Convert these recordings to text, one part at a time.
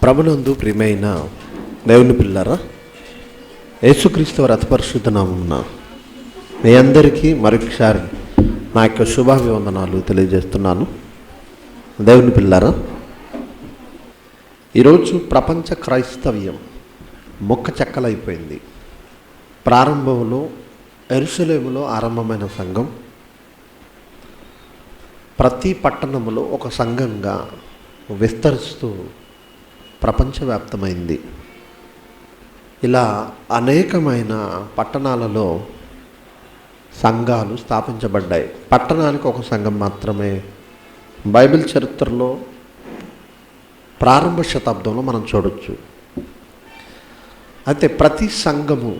ప్రభునందు ప్రియమైన దేవుని పిల్లరా, యేసుక్రీస్తు వారి అతి పరిశుద్ధ నామమున మీ అందరికీ మరొకసారి నా యొక్క శుభాభివందనాలు తెలియజేస్తున్నాను. దేవుని పిల్లరా, ఈరోజు ప్రపంచ క్రైస్తవ్యం మొక్క చెక్కలైపోయింది. ప్రారంభంలో యెరూషలేములో ఆరంభమైన సంఘం ప్రతి పట్టణంలో ఒక సంఘంగా విస్తరిస్తూ ప్రపంచవ్యాప్తమైంది. ఇలా అనేకమైన పట్టణాలలో సంఘాలు స్థాపించబడ్డాయి. పట్టణానికి ఒక సంఘం మాత్రమే బైబిల్ చరిత్రలో ప్రారంభ శతాబ్దంలో మనం చూడొచ్చు. అయితే ప్రతి సంఘము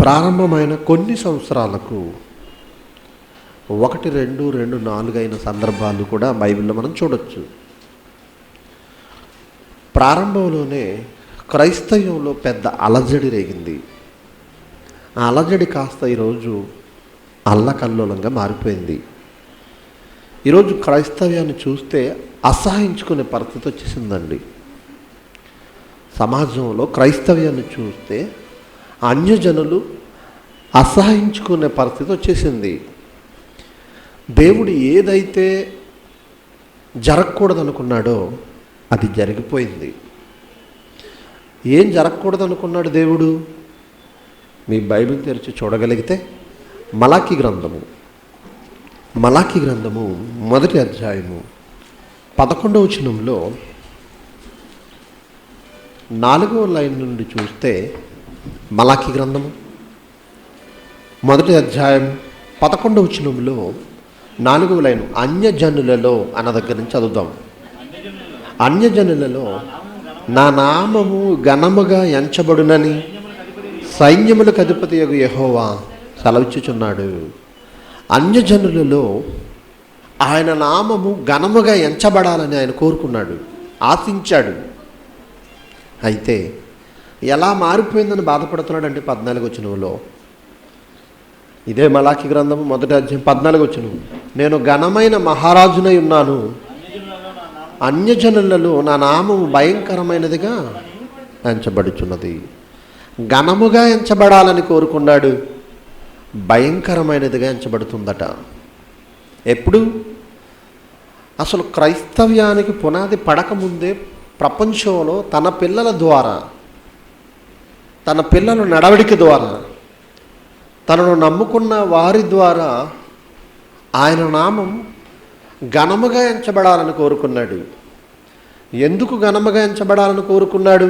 ప్రారంభమైన కొన్ని సంవత్సరాలకు 1, 2, 4 అయిన సందర్భాలు కూడా బైబిల్లో మనం చూడొచ్చు. ప్రారంభంలోనే క్రైస్తవ్యంలో పెద్ద అలజడి రేగింది. ఆ అలజడి కాస్త ఈరోజు అల్లకల్లోలంగా మారిపోయింది. ఈరోజు క్రైస్తవ్యాన్ని చూస్తే అసహించుకునే పరిస్థితి వచ్చేసిందండి. సమాజంలో క్రైస్తవ్యాన్ని చూస్తే అన్యజనులు అసహించుకునే పరిస్థితి వచ్చేసింది. దేవుడు ఏదైతే జరగకూడదనుకున్నాడో అది జరిగిపోయింది. ఏం జరగకూడదనుకున్నాడు దేవుడు? మీ బైబిల్ తెరిచి చూడగలిగితే మలాకీ గ్రంథము 1వ అధ్యాయము 11వ వచనంలో 4వ లైన్ నుండి చూస్తే, మలాకీ గ్రంథము 1వ అధ్యాయం 11వ వచనంలో 4వ లైన్ అన్యజనులలో అన్న దగ్గర నుంచి చదువుదాం. అన్యజనులలో నా నామము ఘనముగా ఎంచబడునని సైన్యములకు అధిపతియగు యెహోవా సెలవిచ్చుచున్నాడు. అన్యజనులలో ఆయన నామము ఘనముగా ఎంచబడాలని ఆయన కోరుకున్నాడు, ఆశించాడు. అయితే ఎలా మారిపోయిందని బాధపడుతున్నాడు అంటే 14వ వచనంలో, ఇదే మలాకీ గ్రంథము 1వ అధ్యాయం 14వ వచనం, నేను ఘనమైన మహారాజునై ఉన్నాను, అన్యజనులలో నా నామము భయంకరమైనదిగా ఎంచబడుచున్నది. ఘనముగా ఎంచబడాలని కోరుకున్నాడు, భయంకరమైనదిగా ఎంచబడుతుందట. ఎప్పుడు? అసలు క్రైస్తవ్యానికి పునాది పడకముందే ప్రపంచంలో తన పిల్లల ద్వారా, తన పిల్లల నడవడిక ద్వారా, తనను నమ్ముకున్న వారి ద్వారా ఆయన నామం ఘనముగా ఎంచబడాలని కోరుకున్నాడు. ఎందుకు ఘనముగా ఎంచబడాలని కోరుకున్నాడు?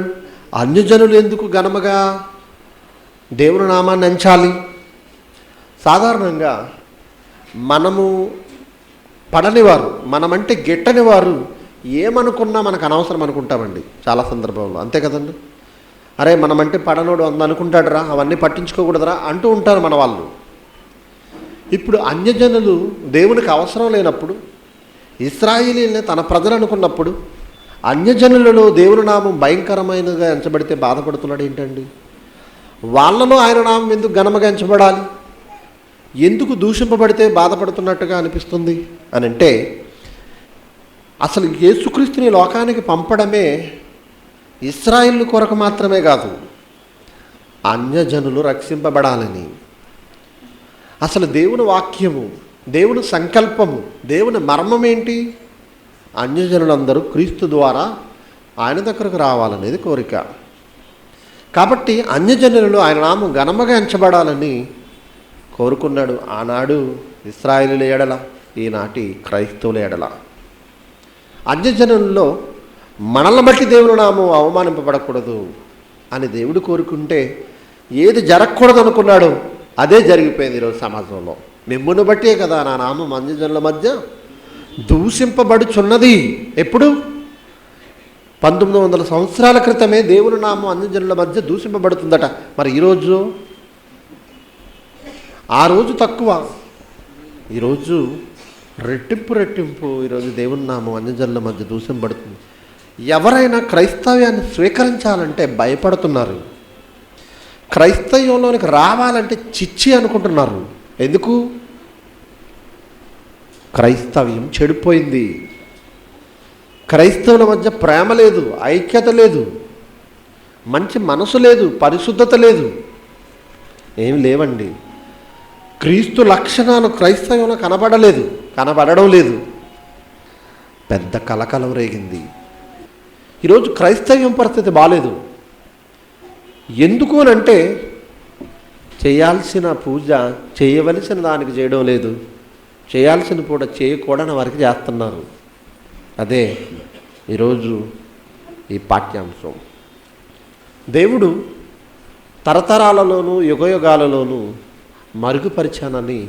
అన్యజనులు ఎందుకు ఘనముగా దేవుని నామాన్ని ఎంచాలి? సాధారణంగా మనము పడనివారు, మనమంటే గిట్టని వారు ఏమనుకున్నా మనకు అనవసరం అనుకుంటామండి చాలా సందర్భంలో. అంతే కదండి. అరే మనమంటే పడనోడు అనుకుంటాడురా, అవన్నీ పట్టించుకోకూడదురా అంటూ ఉంటారు మన వాళ్ళు. ఇప్పుడు అన్యజనులు దేవునికి అవసరం లేనప్పుడు, ఇశ్రాయేలీయుల్ని తన ప్రజలు అనుకున్నప్పుడు, అన్యజనులలో దేవుని నామం భయంకరమైనదిగా ఎంచబడితే బాధపడుతున్నాడు ఏంటండి? వాళ్ళలో ఆయన నామం ఎందుకు ఘనముగా ఎంచబడాలి? ఎందుకు దూషింపబడితే బాధపడుతున్నట్టుగా అనిపిస్తుంది అని అంటే, అసలు యేసుక్రీస్తుని లోకానికి పంపడమే ఇశ్రాయేలు కొరకు మాత్రమే కాదు, అన్యజనులు రక్షింపబడాలని. అసలు దేవుని వాక్యము, దేవుని సంకల్పము, దేవుని మర్మం ఏంటి? అన్యజనులందరూ క్రీస్తు ద్వారా ఆయన దగ్గరకు రావాలనేది కోరిక. కాబట్టి అన్యజనులలో ఆయన నామం ఘనముగా ఎంచబడాలని కోరుకున్నాడు. ఆనాడు ఇశ్రాయేలీయుల ఎడల, ఈనాటి క్రైస్తవుల ఎడల. అన్యజనులలో మనల్ని బట్టి దేవుని నామం అవమానింపబడకూడదు అని దేవుడు కోరుకుంటే, ఏది జరగకూడదు అనుకున్నాడో అదే జరిగిపోయింది ఈరోజు సమాజంలో. మిమ్మును బట్టే కదా నా నామం అన్యజనుల మధ్య దూషింపబడుచున్నది. ఎప్పుడు? 1900 సంవత్సరాల క్రితమే దేవుని నామం అన్యజనుల మధ్య దూషింపబడుతుందట. మరి ఈరోజు ఆ రోజు తక్కువ, ఈరోజు రెట్టింపు ఈరోజు దేవుని నామం అన్యజనుల మధ్య దూషింపబడుతుంది. ఎవరైనా క్రైస్తవ్యాన్ని స్వీకరించాలంటే భయపడుతున్నారు. క్రైస్తవ్యంలోనికి రావాలంటే చిచ్చి అనుకుంటున్నారు. ఎందుకు? క్రైస్తవ్యం చెడిపోయింది. క్రైస్తవుల మధ్య ప్రేమ లేదు, ఐక్యత లేదు, మంచి మనసు లేదు, పరిశుద్ధత లేదు, ఏమి లేవండి. క్రీస్తు లక్షణాలు క్రైస్తవంలో కనబడడం లేదు. పెద్ద కలకలం రేగింది. ఈరోజు క్రైస్తవ్యం పరిస్థితి బాలేదు. ఎందుకు అనంటే చేయాల్సిన పూజ చేయవలసిన దానికి చేయడం లేదు, చేయాల్సిన పూట చేయకూడని వారికి చేస్తున్నారు. అదే ఈరోజు ఈ పాఠ్యాంశం. దేవుడు తరతరాలలోనూ యుగయుగాలలోనూ మరుగుపరిచానని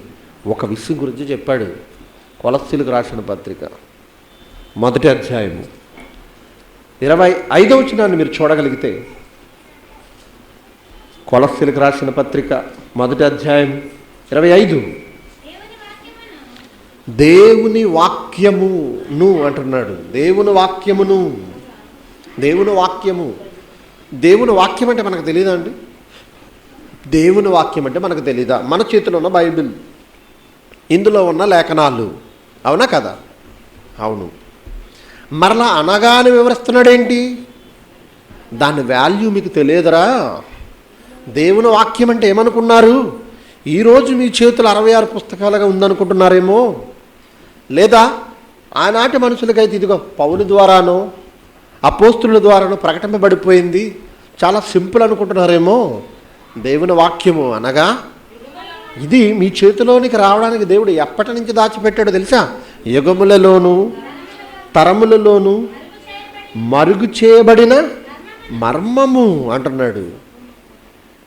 ఒక విషయం గురించి చెప్పాడు. కొలస్సీలకు రాసిన పత్రిక 1వ అధ్యాయము 25వ వచనాన్ని మీరు చూడగలిగితే, కొలస్సీలకు రాసిన పత్రిక 1వ అధ్యాయం 25, దేవుని వాక్యమును అంటున్నాడు. దేవుని వాక్యము. దేవుని వాక్యం అంటే మనకు తెలీదా అండి? దేవుని వాక్యం అంటే మనకు తెలీదా? మన చేతిలో ఉన్న బైబిల్, ఇందులో ఉన్న లేఖనాలు, అవునా కదా? అవును. మరలా అనగానే వివరిస్తున్నాడేంటి? దాని వాల్యూ మీకు తెలియదురా? దేవుని వాక్యం అంటే ఏమనుకున్నారు? ఈరోజు మీ చేతులు 66 పుస్తకాలుగా ఉందనుకుంటున్నారేమో, లేదా ఆనాటి మనుషులకైతే ఇదిగో పౌలు ద్వారానో అపోస్తుల ద్వారానో ప్రకటింపబడిపోయింది, చాలా సింపుల్ అనుకుంటున్నారేమో. దేవుని వాక్యము అనగా ఇది మీ చేతిలోనికి రావడానికి దేవుడు ఎప్పటి నుంచి దాచిపెట్టాడో తెలుసా? యుగములలోనూ తరములలోనూ మరుగు చేయబడిన మర్మము అంటున్నాడు.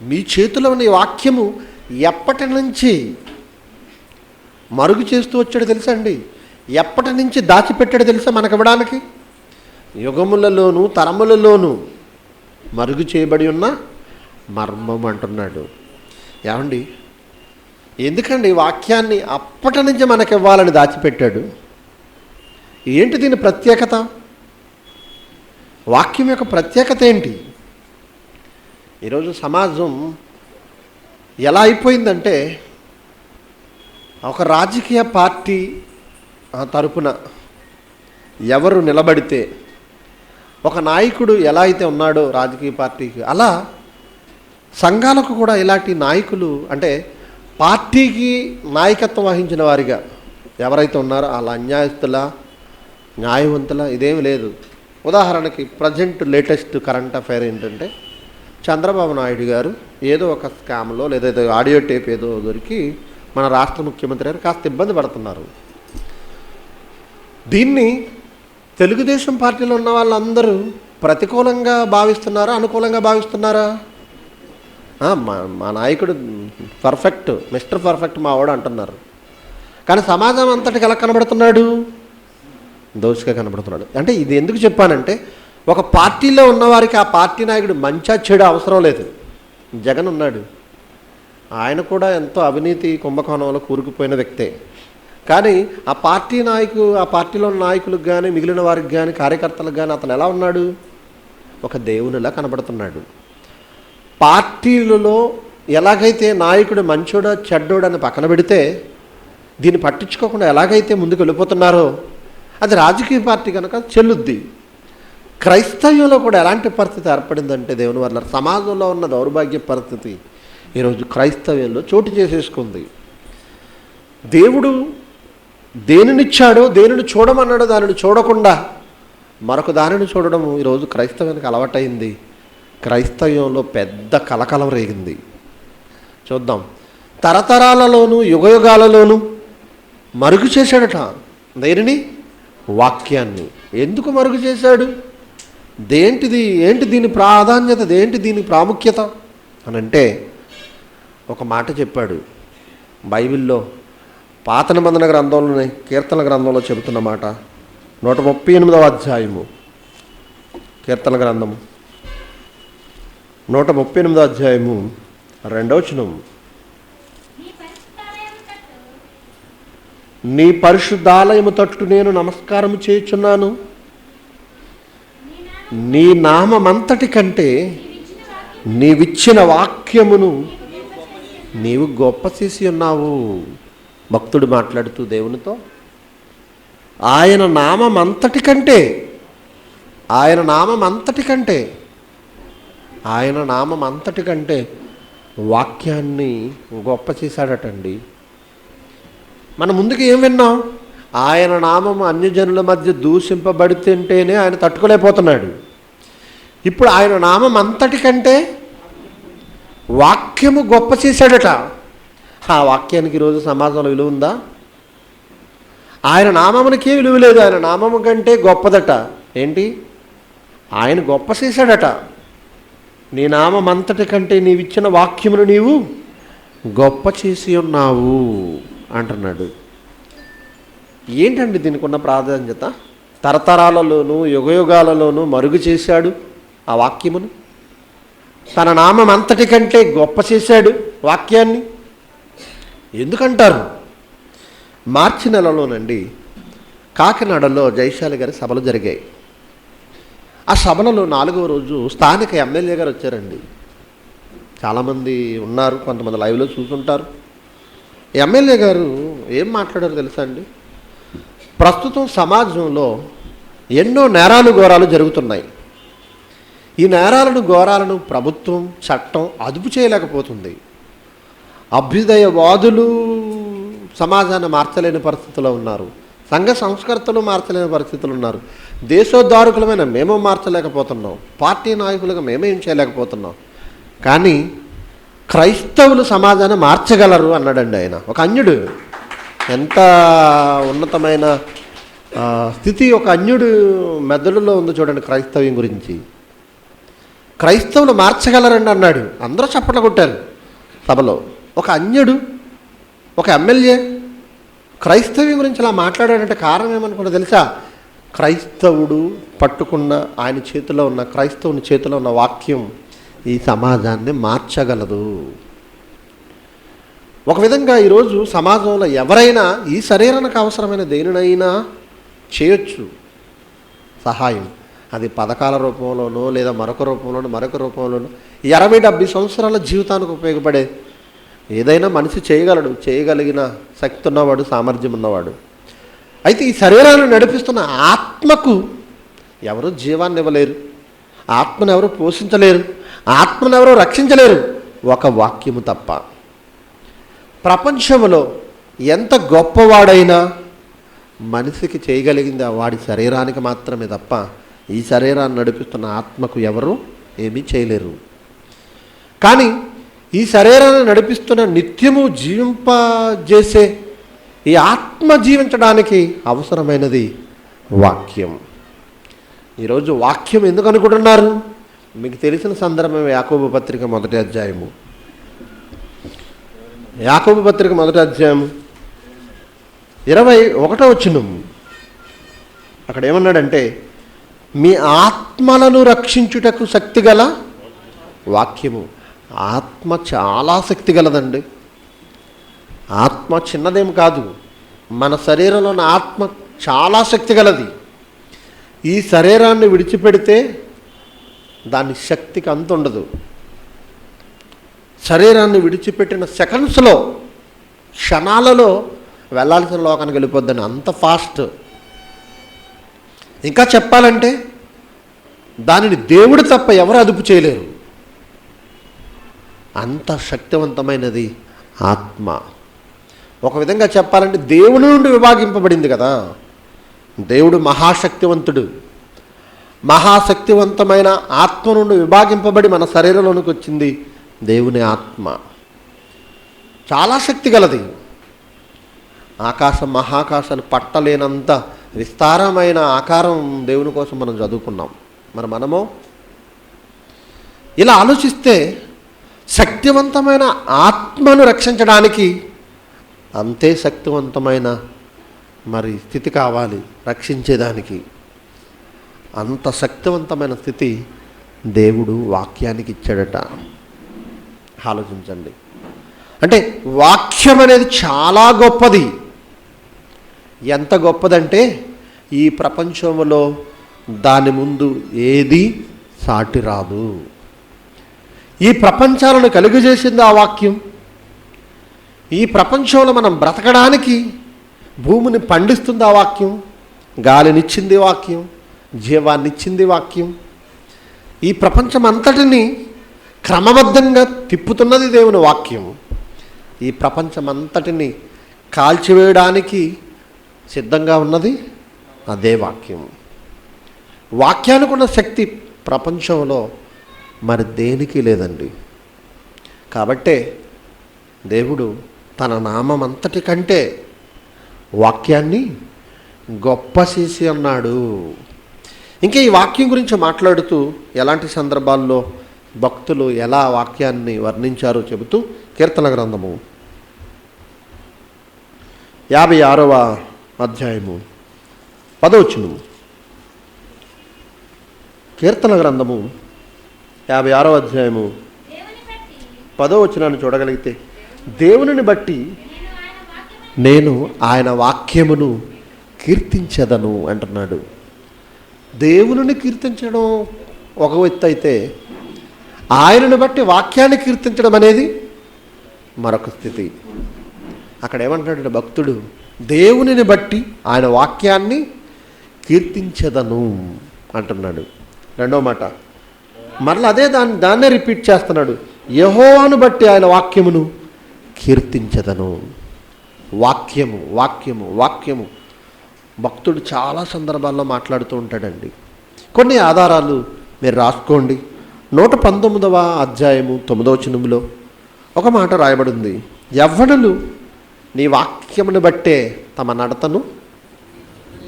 మీ చేతిలో ఉన్న ఈ వాక్యము ఎప్పటి నుంచి మరుగు చేస్తూ వచ్చాడు తెలుసా అండి? ఎప్పటి నుంచి దాచిపెట్టాడు తెలుసా మనకు ఇవ్వడానికి? యుగములలోనూ తరములలోనూ మరుగు చేయబడి ఉన్న మర్మం అంటున్నాడు. ఏమండి, ఎందుకండి వాక్యాన్ని అప్పటి నుంచి మనకి ఇవ్వాలని దాచిపెట్టాడు? ఏంటి దీని ప్రత్యేకత? వాక్యం యొక్క ప్రత్యేకత ఏంటి? ఈరోజు సమాజం ఎలా అయిపోయిందంటే, ఒక రాజకీయ పార్టీ తరపున ఎవరు నిలబడితే, ఒక నాయకుడు ఎలా అయితే ఉన్నాడో రాజకీయ పార్టీకి, అలా సంఘాలకు కూడా ఇలాంటి నాయకులు, అంటే పార్టీకి నాయకత్వం వహించిన వారిగా ఎవరైతే ఉన్నారో అలా అన్యాయస్తుల, న్యాయవంతుల ఇదేమి లేదు. ఉదాహరణకి ప్రజెంట్ లేటెస్ట్ కరెంట్ అఫైర్ ఏంటంటే, చంద్రబాబు నాయుడు గారు ఏదో ఒక స్కామ్లో లేదా ఏదో ఆడియో టేప్ ఏదో దొరికి మన రాష్ట్ర ముఖ్యమంత్రి గారు కాస్త ఇబ్బంది పడుతున్నారు. దీన్ని తెలుగుదేశం పార్టీలో ఉన్న వాళ్ళందరూ ప్రతికూలంగా భావిస్తున్నారా, అనుకూలంగా భావిస్తున్నారా? మా నాయకుడు పర్ఫెక్ట్, మిస్టర్ పర్ఫెక్ట్ మావాడు అంటున్నారు. కానీ సమాజం అంతటికి ఎలా కనబడుతున్నాడు? దోషిగా కనబడుతున్నాడు. అంటే ఇది ఎందుకు చెప్పానంటే, ఒక పార్టీలో ఉన్నవారికి ఆ పార్టీ నాయకుడు మంచా చెడు అవసరం లేదు. జగన్ ఉన్నాడు, ఆయన కూడా ఎంతో అవినీతి కుంభకోణంలో కూరుకుపోయిన వ్యక్తే. కానీ ఆ పార్టీలో ఉన్న నాయకులకు కానీ మిగిలిన వారికి కానీ కార్యకర్తలకు కానీ అతను ఎలా ఉన్నాడు? ఒక దేవునిలా కనబడుతున్నాడు. పార్టీలలో ఎలాగైతే నాయకుడు మంచోడా చెడ్డోడని పక్కన పెడితే, దీన్ని పట్టించుకోకుండా ఎలాగైతే ముందుకు వెళ్ళిపోతున్నారో అది రాజకీయ పార్టీ కనుక చెల్లుద్ది. క్రైస్తవ్యంలో కూడా ఎలాంటి పరిస్థితి ఏర్పడిందంటే, దేవుని వల్ల సమాజంలో ఉన్న దౌర్భాగ్య పరిస్థితి ఈరోజు క్రైస్తవ్యంలో చోటు చేసేసుకుంది. దేవుడు దేనినిచ్చాడో, దేనిని చూడమన్నాడో దానిని చూడకుండా మరొక దానిని చూడడం ఈరోజు క్రైస్తవానికి అలవాటైంది. క్రైస్తవ్యంలో పెద్ద కలకలం రేగింది. చూద్దాం. తరతరాలలోనూ యుగయుగాలలోనూ మరుగు చేశాడట దేనిని? వాక్యాన్ని. ఎందుకు మరుగు చేశాడు? ఏంటి దీని ప్రాధాన్యత, ఏంటి దీని ప్రాముఖ్యత అని అంటే, ఒక మాట చెప్పాడు బైబిల్లో, పాత నిబంధన గ్రంథంలోనే కీర్తన గ్రంథంలో చెబుతున్న మాట. 138వ అధ్యాయము కీర్తన గ్రంథము 138వ అధ్యాయము 2వ వచనం. నీ పరిశుద్ధాలయము తట్టు నేను నమస్కారము చేయుచున్నాను, నీ నామమంతటి కంటే నీవిచ్చిన వాక్యమును నీవు గొప్ప చేసి ఉన్నావు. భక్తుడు మాట్లాడుతూ దేవునితో, ఆయన నామమంతటి కంటే ఆయన నామం అంతటికంటే వాక్యాన్ని గొప్ప చేశాడటండి. మనం ముందుకు ఏం విన్నాం? ఆయన నామం అన్యజనుల మధ్య దూషింపబడితేనే ఆయన తట్టుకోలేకపోతున్నాడు. ఇప్పుడు ఆయన నామం అంతటికంటే వాక్యము గొప్ప చేశాడట. ఆ వాక్యానికి ఈరోజు సమాజంలో విలువ ఉందా? ఆయన నామమునికే విలువ లేదు. ఆయన నామము కంటే గొప్పదట. ఏంటి? ఆయన గొప్ప చేశాడట. నీ నామం అంతటి కంటే నీవిచ్చిన వాక్యమును నీవు గొప్ప చేసి ఉన్నావు అంటున్నాడు. ఏంటండి దీనికి ఉన్న ప్రాధాన్యత? తరతరాలలోనూ యుగయుగాలలోనూ మరుగు చేశాడు ఆ వాక్యమును. తన నామం అంతటి కంటే గొప్ప చేశాడు వాక్యాన్ని. ఎందుకంటారు? మార్చి నెలలోనండి కాకినాడలో జయశాలి గారి సభలు జరిగాయి. ఆ సభలలో 4వ రోజు స్థానిక ఎమ్మెల్యే గారు వచ్చారండి. చాలామంది ఉన్నారు, కొంతమంది లైవ్లో చూసుంటారు. ఎమ్మెల్యే గారు ఏం మాట్లాడారు తెలుసా అండి? ప్రస్తుతం సమాజంలో ఎన్నో నేరాలు ఘోరాలు జరుగుతున్నాయి. ఈ నేరాలను ఘోరాలను ప్రభుత్వం చట్టం అదుపు చేయలేకపోతుంది. అభ్యుదయవాదులు సమాజాన్ని మార్చలేని పరిస్థితిలో ఉన్నారు. సంఘ సంస్కర్తలు మార్చలేని పరిస్థితులు ఉన్నారు. దేశోద్ధారకులమైన మేము మార్చలేకపోతున్నాం. పార్టీ నాయకులుగా మేమేం చేయలేకపోతున్నాం. కానీ క్రైస్తవులు సమాజాన్ని మార్చగలరు అన్నాడండి ఆయన. ఒక అన్యుడు, ఎంత ఉన్నతమైన స్థితి ఒక అన్యుడు మెదడులో ఉంది చూడండి క్రైస్తవ్యం గురించి. క్రైస్తవులు మార్చగలరండి అన్నాడు. అందరూ చప్పట్లు కొట్టారు సభలో. ఒక అన్యుడు, ఒక ఎమ్మెల్యే క్రైస్తవ్యం గురించి ఇలా మాట్లాడాడంటే కారణం ఏమనుకుంటా తెలుసా? క్రైస్తవుడు పట్టుకున్న ఆయన చేతిలో ఉన్న, క్రైస్తవుని చేతిలో ఉన్న వాక్యం ఈ సమాజాన్ని మార్చగలదు. ఒక విధంగా ఈరోజు సమాజంలో ఎవరైనా ఈ శరీరానికి అవసరమైన దేనినైనా చేయొచ్చు సహాయం. అది పథకాల రూపంలోనో లేదా మరొక రూపంలోనో 60-70 సంవత్సరాల జీవితానికి ఉపయోగపడే ఏదైనా మనిషి చేయగలడు. చేయగలిగిన శక్తి ఉన్నవాడు, సామర్థ్యం ఉన్నవాడు. అయితే ఈ శరీరాన్ని నడిపిస్తున్న ఆత్మకు ఎవరు జీవాన్ని ఇవ్వలేరు. ఆత్మను ఎవరు పోషించలేరు. ఆత్మను ఎవరు రక్షించలేరు, ఒక వాక్యము తప్ప. ప్రపంచంలో ఎంత గొప్పవాడైనా మనిషికి చేయగలిగింది వాడి శరీరానికి మాత్రమే తప్ప ఈ శరీరాన్ని నడిపిస్తున్న ఆత్మకు ఎవరు ఏమీ చేయలేరు. కానీ ఈ శరీరాన్ని నడిపిస్తున్న నిత్యము జీవింపజేసే ఈ ఆత్మ జీవించడానికి అవసరమైనది వాక్యం. ఈరోజు వాక్యం ఎందుకు అనుకుంటున్నారు? మీకు తెలిసిన సందర్భం యాకోబు పత్రిక 1వ అధ్యాయము. యాకోబు పత్రిక 1వ అధ్యాయం 21వ వచనం. అక్కడ ఏమన్నాడంటే, మీ ఆత్మలను రక్షించుటకు శక్తి గల వాక్యము. ఆత్మ చాలా శక్తి గలదండి. ఆత్మ చిన్నదేం కాదు. మన శరీరంలో ఉన్న ఆత్మ చాలా శక్తి గలది. ఈ శరీరాన్ని విడిచిపెడితే దాని శక్తికి అంత ఉండదు. శరీరాన్ని విడిచిపెట్టిన సెకండ్స్లో, క్షణాలలో వెళ్ళాల్సిన లోకానికి వెళ్ళిపోద్దని, అంత ఫాస్ట్. ఇంకా చెప్పాలంటే దానిని దేవుడు తప్ప ఎవరు అదుపు చేయలేరు. అంత శక్తివంతమైనది ఆత్మ. ఒక విధంగా చెప్పాలంటే దేవుడి నుండి విభాగింపబడింది కదా. దేవుడు మహాశక్తివంతుడు. మహాశక్తివంతమైన ఆత్మ నుండి విభాగింపబడి మన శరీరంలోనికి వచ్చింది దేవుని ఆత్మ. చాలా శక్తి గలది. ఆకాశం మహాకాశాలు పట్టలేనంత విస్తారమైన ఆకారం దేవుని కోసం మనం చదువుకున్నాం. మనము ఇలా ఆలోచిస్తే శక్తివంతమైన ఆత్మను రక్షించడానికి అంతే శక్తివంతమైన మరి స్థితి కావాలి రక్షించేదానికి. అంత శక్తివంతమైన స్థితి దేవుడు వాక్యానికి ఇచ్చాడట. ఆలోచించండి. అంటే వాక్యం అనేది చాలా గొప్పది. ఎంత గొప్పదంటే ఈ ప్రపంచంలో దాని ముందు ఏది సాటి రాదు. ఈ ప్రపంచాలను కలుగజేసింది ఆ వాక్యం. ఈ ప్రపంచంలో మనం బ్రతకడానికి భూమిని పండిస్తుంది ఆ వాక్యం. గాలినిచ్చింది వాక్యం, జీవాన్నిచ్చింది వాక్యం. ఈ ప్రపంచం అంతటిని క్రమబద్ధంగా తిప్పుతున్నది దేవుని వాక్యం. ఈ ప్రపంచం అంతటిని కాల్చివేయడానికి సిద్ధంగా ఉన్నది అదే వాక్యం. వాక్యానికి ఉన్న శక్తి ప్రపంచంలో మరి దేనికి లేదండి. కాబట్టే దేవుడు తన నామం అంతటి కంటే వాక్యాన్ని గొప్ప చేసి అన్నాడు. ఇంకా ఈ వాక్యం గురించి మాట్లాడుతూ ఎలాంటి సందర్భాల్లో భక్తులు ఎలా వాక్యాన్ని వర్ణించారో చెబుతూ కీర్తన గ్రంథము 56వ అధ్యాయము 10వ వచనం. కీర్తన గ్రంథము 56వ అధ్యాయము 10వ వచనాన్ని చూడగలిగితే, దేవునిని బట్టి నేను ఆయన వాక్యమును కీర్తించదను అంటున్నాడు. దేవునిని కీర్తించడం ఒక ఎత్తు అయితే, ఆయనను బట్టి వాక్యాన్ని కీర్తించడం అనేది మరొక స్థితి. అక్కడ ఏమంటున్నాడు భక్తుడు, దేవునిని బట్టి ఆయన వాక్యాన్ని కీర్తించదను అంటున్నాడు. రెండో మాట మరలా అదే దాన్నే రిపీట్ చేస్తున్నాడు, యెహోవాను బట్టి ఆయన వాక్యమును కీర్తించదను. వాక్యము వాక్యము వాక్యము భక్తుడు చాలా సందర్భాల్లో మాట్లాడుతూ ఉంటాడండి. కొన్ని ఆధారాలు మీరు రాసుకోండి. 119వ అధ్యాయము 9వ వచనంలో ఒక మాట రాయబడింది, యవ్వనులు నీ వాక్యమును బట్టే తమ నడతను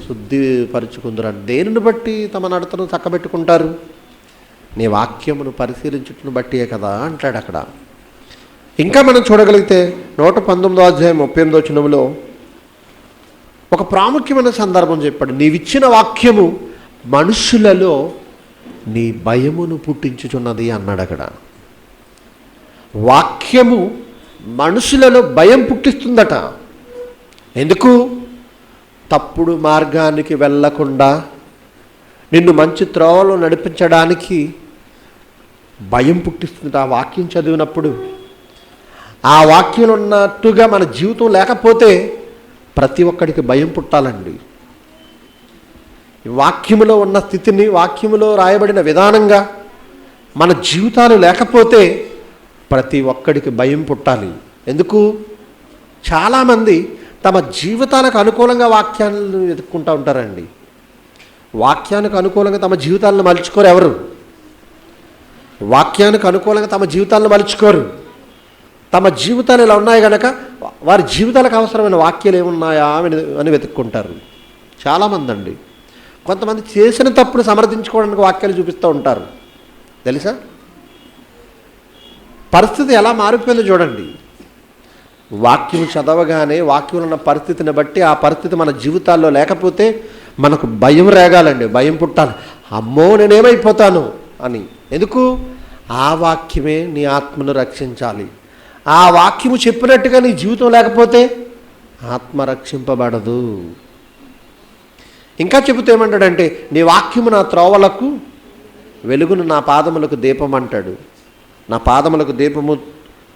శుద్ధిపరుచుకుందరని. దేనిని బట్టి తమ నడతను చక్కబెట్టుకుంటారు? నీ వాక్యమును పరిశీలించుటను బట్టియే కదా అంటాడు అక్కడ. ఇంకా మనం చూడగలిగితే 119వ అధ్యాయం 38వ వచనంలో ఒక ప్రాముఖ్యమైన సందర్భం చెప్పాడు, నీవిచ్చిన వాక్యము మనుషులలో నీ భయమును పుట్టించుచున్నది అన్నాడు అక్కడ. వాక్యము మనుషులలో భయం పుట్టిస్తుందట. ఎందుకు? తప్పుడు మార్గానికి వెళ్ళకుండా నిన్ను మంచి త్రోవలో నడిపించడానికి భయం పుట్టిస్తుంది ఆ వాక్యం చదివినప్పుడు. ఆ వాక్యంలో ఉన్నట్టుగా మన జీవితం లేకపోతే ప్రతి ఒక్కడికి భయం పుట్టాలండి. వాక్యములో ఉన్న స్థితిని, వాక్యములో రాయబడిన విధానంగా మన జీవితాలు లేకపోతే ప్రతి ఒక్కడికి భయం పుట్టాలి. ఎందుకు? చాలామంది తమ జీవితాలకు అనుకూలంగా వాక్యాలను వెతుక్కుంటూ ఉంటారండి. వాక్యానికి అనుకూలంగా తమ జీవితాలను మలుచుకోరు ఎవరు. వాక్యానికి అనుకూలంగా తమ జీవితాలను మలుచుకోరు. తమ జీవితాలు ఇలా ఉన్నాయి కనుక వారి జీవితాలకు అవసరమైన వాక్యాలు ఏమున్నాయా అని వెతుక్కుంటారు చాలామంది అండి. కొంతమంది చేసిన తప్పుడు సమర్థించుకోవడానికి వాక్యాలు చూపిస్తూ ఉంటారు. తెలుసా? పరిస్థితి ఎలా మారిపోయిందో చూడండి. వాక్యం చదవగానే వాక్యంలో ఉన్న పరిస్థితిని బట్టి ఆ పరిస్థితి మన జీవితాల్లో లేకపోతే మనకు భయం రేగాలండి, భయం పుట్టాలి. అమ్మో నేనేమైపోతాను అని. ఎందుకు? ఆ వాక్యమే నీ ఆత్మను రక్షించాలి. ఆ వాక్యము చెప్పినట్టుగా నీ జీవితం లేకపోతే ఆత్మ రక్షింపబడదు. ఇంకా చెబుతూ ఏమంటాడంటే, నీ వాక్యము నా త్రోవలకు వెలుగును, నా పాదములకు దీపం అంటాడు. నా పాదములకు దీపము,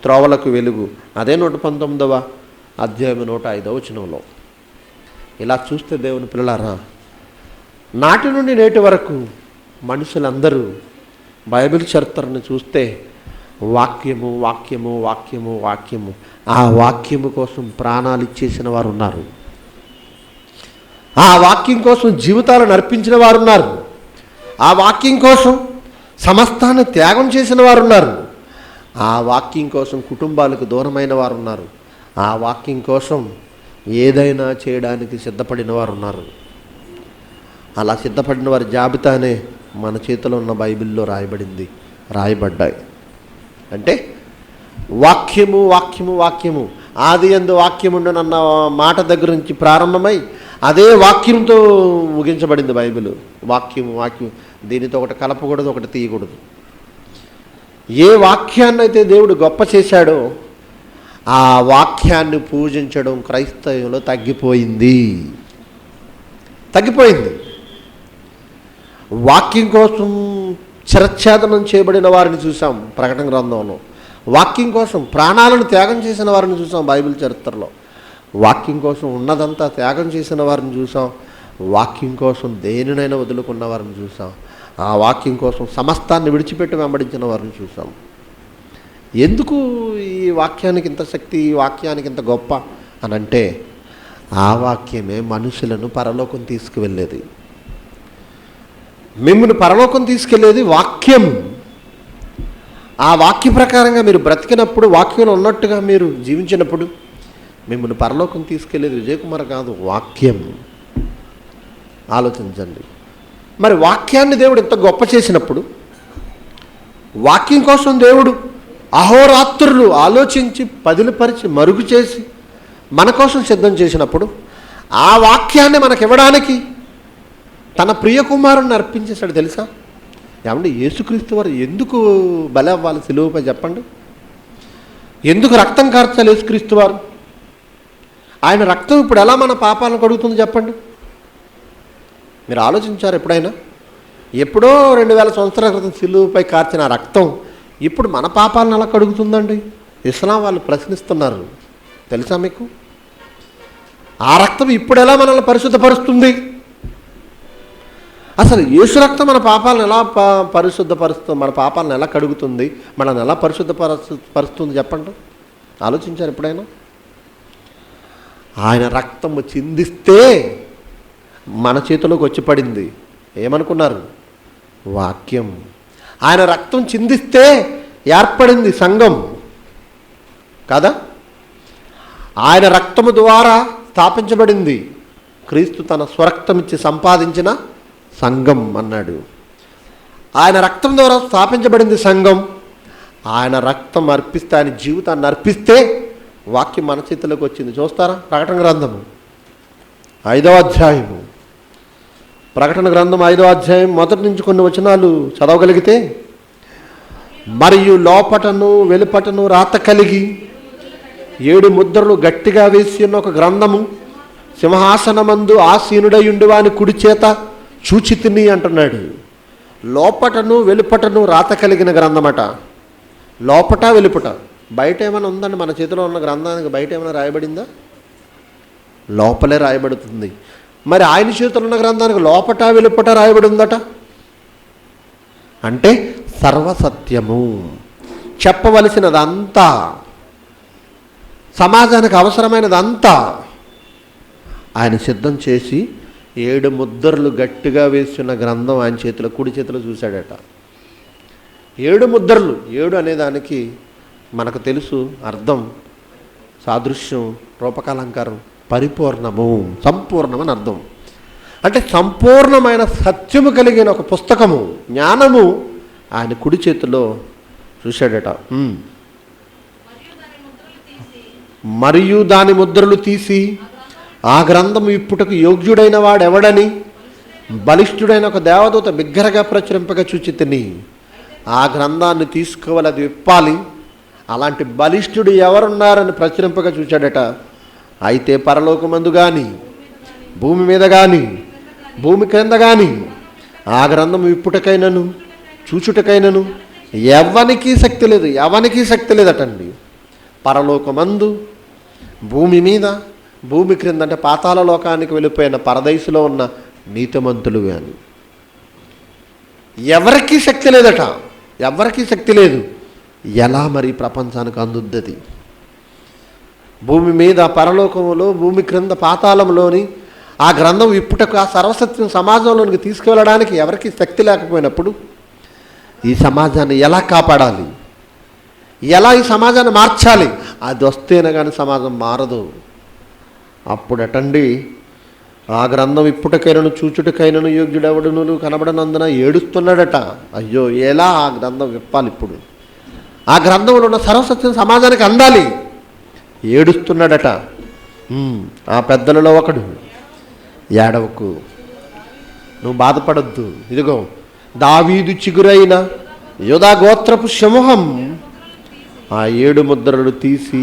త్రోవలకు వెలుగు. అదే 119వ అధ్యాయం 105వ వచనంలో. ఇలా చూస్తే దేవుని పిల్లలారా, నాటి నుండి నేటి వరకు మనుషులందరూ బైబిల్ చరిత్రను చూస్తే వాక్యము వాక్యము వాక్యము వాక్యము, ఆ వాక్యము కోసం ప్రాణాలు ఇచ్చేసిన వారు ఉన్నారు. ఆ వాక్యం కోసం జీవితాలను అర్పించిన వారు ఉన్నారు. ఆ వాక్యం కోసం సమస్తాన్ని త్యాగం చేసిన వారు ఉన్నారు. ఆ వాక్యం కోసం కుటుంబాలకు దూరమైన వారు ఉన్నారు. ఆ వాక్యం కోసం ఏదైనా చేయడానికి సిద్ధపడిన వారు ఉన్నారు. అలా సిద్ధపడిన వారి జాబితానే మన చేతిలో ఉన్న బైబిల్లో రాయబడ్డాయి. అంటే వాక్యము వాక్యము వాక్యము, ఆది యందు వాక్యముండునన్న మాట దగ్గర నుంచి ప్రారంభమై అదే వాక్యంతో ముగించబడింది బైబిల్. వాక్యము వాక్యం, దీనితో ఒకటి కలపకూడదు, ఒకటి తీయకూడదు. ఏ వాక్యాన్ని అయితే దేవుడు గొప్ప చేశాడో ఆ వాక్యాన్ని పూజించడం క్రైస్తవంలో తగ్గిపోయింది. వాక్యం కోసం శిరచ్ఛేదనం చేయబడిన వారిని చూసాం ప్రకటన గ్రంథంలో. వాక్యం కోసం ప్రాణాలను త్యాగం చేసిన వారిని చూసాం బైబిల్ చరిత్రలో. వాక్యం కోసం ఉన్నదంతా త్యాగం చేసిన వారిని చూసాం వాక్యం కోసం దేనినైనా వదులుకున్న వారిని చూసాం. ఆ వాక్యం కోసం సమస్తాన్ని విడిచిపెట్టి వెంబడించిన వారిని చూసాం. ఎందుకు ఈ వాక్యానికి ఇంత శక్తి, ఈ వాక్యానికి ఇంత గొప్ప అని అంటే, ఆ వాక్యమే మనుషులను పరలోకం తీసుకువెళ్ళేది. మిమ్మల్ని పరలోకం తీసుకెళ్ళేది వాక్యం. ఆ వాక్య ప్రకారంగా మీరు బ్రతికినప్పుడు, వాక్యంలో ఉన్నట్టుగా మీరు జీవించినప్పుడు మిమ్మల్ని పరలోకం తీసుకెళ్ళేది విజయకుమార్ కాదు, వాక్యం. ఆలోచించండి. మరి వాక్యాన్ని దేవుడు ఇంత గొప్ప చేసినప్పుడు, వాక్యం కోసం దేవుడు అహోరాత్రులు ఆలోచించి పదిలిపరిచి మరుగు చేసి మన కోసం సిద్ధం చేసినప్పుడు, ఆ వాక్యాన్ని మనకివ్వడానికి తన ప్రియ కుమారుణ్ణి అర్పించేశాడు. తెలుసా? ఏమంటే యేసుక్రీస్తు వారు ఎందుకు బలి అవ్వాలి సిలువపై చెప్పండి? ఎందుకు రక్తం కార్చాలి యేసుక్రీస్తు వారు? ఆయన రక్తం ఇప్పుడు ఎలా మన పాపాలను కడుగుతుంది చెప్పండి? మీరు ఆలోచించారు ఎప్పుడైనా? ఎప్పుడో 2000 సంవత్సరాల క్రితం సిలువపై కార్చిన రక్తం ఇప్పుడు మన పాపాలను ఎలా కడుగుతుందండి? ఇస్లాం వాళ్ళు ప్రశ్నిస్తున్నారు. తెలుసా మీకు? ఆ రక్తం ఇప్పుడు ఎలా మనల్ని పరిశుద్ధపరుస్తుంది? అసలు యేసు రక్తం మన పాపాలను ఎలా పరిశుద్ధపరుస్తుంది? మన పాపాలను ఎలా కడుగుతుంది? మనల్ని ఎలా పరిశుద్ధపరుస్తుంది చెప్పండి? ఆలోచించారు ఎప్పుడైనా? ఆయన రక్తము చిందిస్తే మన చేతిలోకి వచ్చి పడింది. ఏమనుకున్నారు? వాక్యం. ఆయన రక్తం చిందిస్తే ఏర్పడింది సంఘం కదా? ఆయన రక్తము ద్వారా స్థాపించబడింది క్రీస్తు తన స్వరక్తం ఇచ్చి సంపాదించిన సంఘం అన్నాడు. ఆయన రక్తం ద్వారా స్థాపించబడింది సంఘం. ఆయన రక్తం అర్పిస్తే, ఆయన జీవితాన్ని అర్పిస్తే వాక్యం మన చేతిలోకి వచ్చింది. చూస్తారా? ప్రకటన గ్రంథము 5వ అధ్యాయము, ప్రకటన గ్రంథం 5వ అధ్యాయం మొదటి నుంచి కొన్ని వచనాలు చదవగలిగితే, మరియు లోపటను వెలుపటను రాత కలిగి 7 ముద్రలు గట్టిగా వేసి ఉన్న ఒక గ్రంథము సింహాసనమందు ఆసీనుడయుండి వాని కుడి చేత చూచితిని అంటున్నాడు. లోపటను వెలుపటను రాత కలిగిన గ్రంథమట. లోపట వెలుపట. బయట ఏమైనా ఉందండి? మన చేతిలో ఉన్న గ్రంథానికి బయట ఏమైనా రాయబడిందా? లోపలే రాయబడుతుంది. మరి ఆయన చేతిలో ఉన్న గ్రంథానికి లోపట వెలుపట రాయబడి ఉందట. అంటే సర్వసత్యము, చెప్పవలసినదంతా, సమాజానికి అవసరమైనదంతా ఆయన సిద్ధం చేసి 7 ముద్రలు గట్టిగా వేస్తున్న గ్రంథం ఆయన చేతిలో, కుడి చేతిలో చూశాడట. 7 ముద్రలు. 7 అనేదానికి మనకు తెలుసు అర్థం, సాదృశ్యం, రూపకాలంకారం. పరిపూర్ణము, సంపూర్ణమని అర్థం. అంటే సంపూర్ణమైన సత్యము కలిగిన ఒక పుస్తకము, జ్ఞానము ఆయన కుడి చేతిలో చూశాడట. మరియు దాని ముద్రలు తీసి ఆ గ్రంథము ఇప్పుటకు యోగ్యుడైన వాడెవడని బలిష్ఠుడైన ఒక దేవదూత బిగ్గరగా ప్రచురింపగా చూచితిని. ఆ గ్రంథాన్ని తీసుకోవాలి, అది విప్పాలి. అలాంటి బలిష్ఠుడు ఎవరున్నారని ప్రచురింపగా చూశాడట. అయితే పరలోకమందు కానీ, భూమి మీద కానీ, భూమి క్రింద కానీ ఆ గ్రంథం విప్పుటకైనను చూచుటకైనను ఎవనికి శక్తి లేదు. ఎవనికి శక్తి లేదటండి. పరలోకమందు, భూమి మీద, భూమి క్రింద అంటే పాతాళ లోకానికి వెళ్ళిపోయిన పరదైసులో ఉన్న నీతిమంతులు కానీ ఎవరికి శక్తి లేదట. ఎవరికి శక్తి లేదు. ఎలా మరి ప్రపంచానికి అందుద్దది? భూమి మీద, పరలోకములో, భూమి క్రింద పాతాళంలోని ఆ గ్రంథం ఇప్పుటకు ఆ సర్వసత్యం సమాజంలోనికి తీసుకువెళ్ళడానికి ఎవరికి శక్తి లేకపోయినప్పుడు ఈ సమాజాన్ని ఎలా కాపాడాలి? ఎలా ఈ సమాజాన్ని మార్చాలి? అది వస్తేనే కానీ సమాజం మారదు. అప్పుడటండి ఆ గ్రంథం ఇప్పుటకైనను చూచుటకైనను యోగ్యుడెవడును కనబడనందున ఏడుస్తున్నాడట. అయ్యో, ఎలా ఆ గ్రంథం విప్పాలి? ఇప్పుడు ఆ గ్రంథంలో ఉన్న సర్వసత్యం సమాజానికి అందాలి. ఏడుస్తున్నాడట. ఆ పెద్దలలో ఒకడు, ఏడవకు, నువ్వు బాధపడద్దు, ఇదిగో దావీదు చిగురైన యోధా గోత్రపు సింహం ఆ 7 ముద్రలు తీసి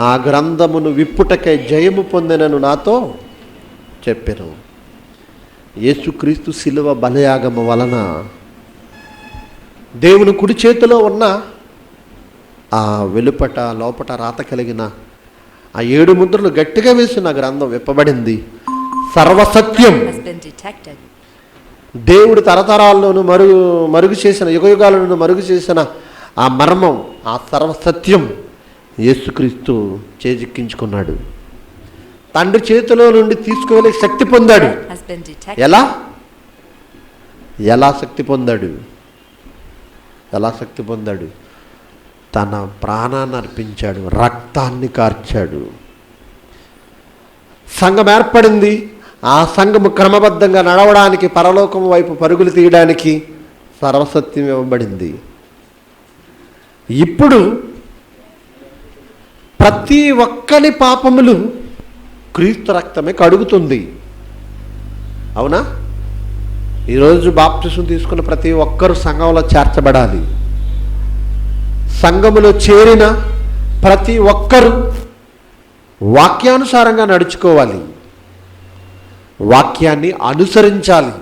ఆ గ్రంథమును విప్పుటకై జయము పొందినను నాతో చెప్పెను. యేసుక్రీస్తు శిలువ బలయాగము వలన దేవుని కుడి చేతిలో ఉన్న ఆ వెలుపట లోపట రాత కలిగిన ఆ 7 ముద్రలు గట్టిగా వేసిన గ్రంథం విప్పబడింది. సర్వసత్యం దేవుడు తరతరాల్లోనూ మరుగు చేసిన యుగయుగాలను మరుగు చేసిన ఆ మర్మం, ఆ సర్వసత్యం యేసుక్రీస్తు చేజిక్కించుకున్నాడు. తండ్రి చేతిలో నుండి తీసుకువెళ్ళే శక్తి పొందాడు. ఎలా శక్తి పొందాడు? తన ప్రాణాన్ని అర్పించాడు, రక్తాన్ని కార్చాడు. సంఘం ఏర్పడింది. ఆ సంఘము క్రమబద్ధంగా నడవడానికి, పరలోకం వైపు పరుగులు తీయడానికి సర్వసత్యం ఇవ్వబడింది. ఇప్పుడు ప్రతి ఒక్కరి పాపములు క్రీస్తు రక్తమే కడుగుతుంది. అవునా? ఈరోజు బాప్తిసం తీసుకున్న ప్రతి ఒక్కరూ సంఘంలో చేర్చబడాలి. సంఘములో చేరిన ప్రతి ఒక్కరూ వాక్యానుసారంగా నడుచుకోవాలి, వాక్యాన్ని అనుసరించాలి.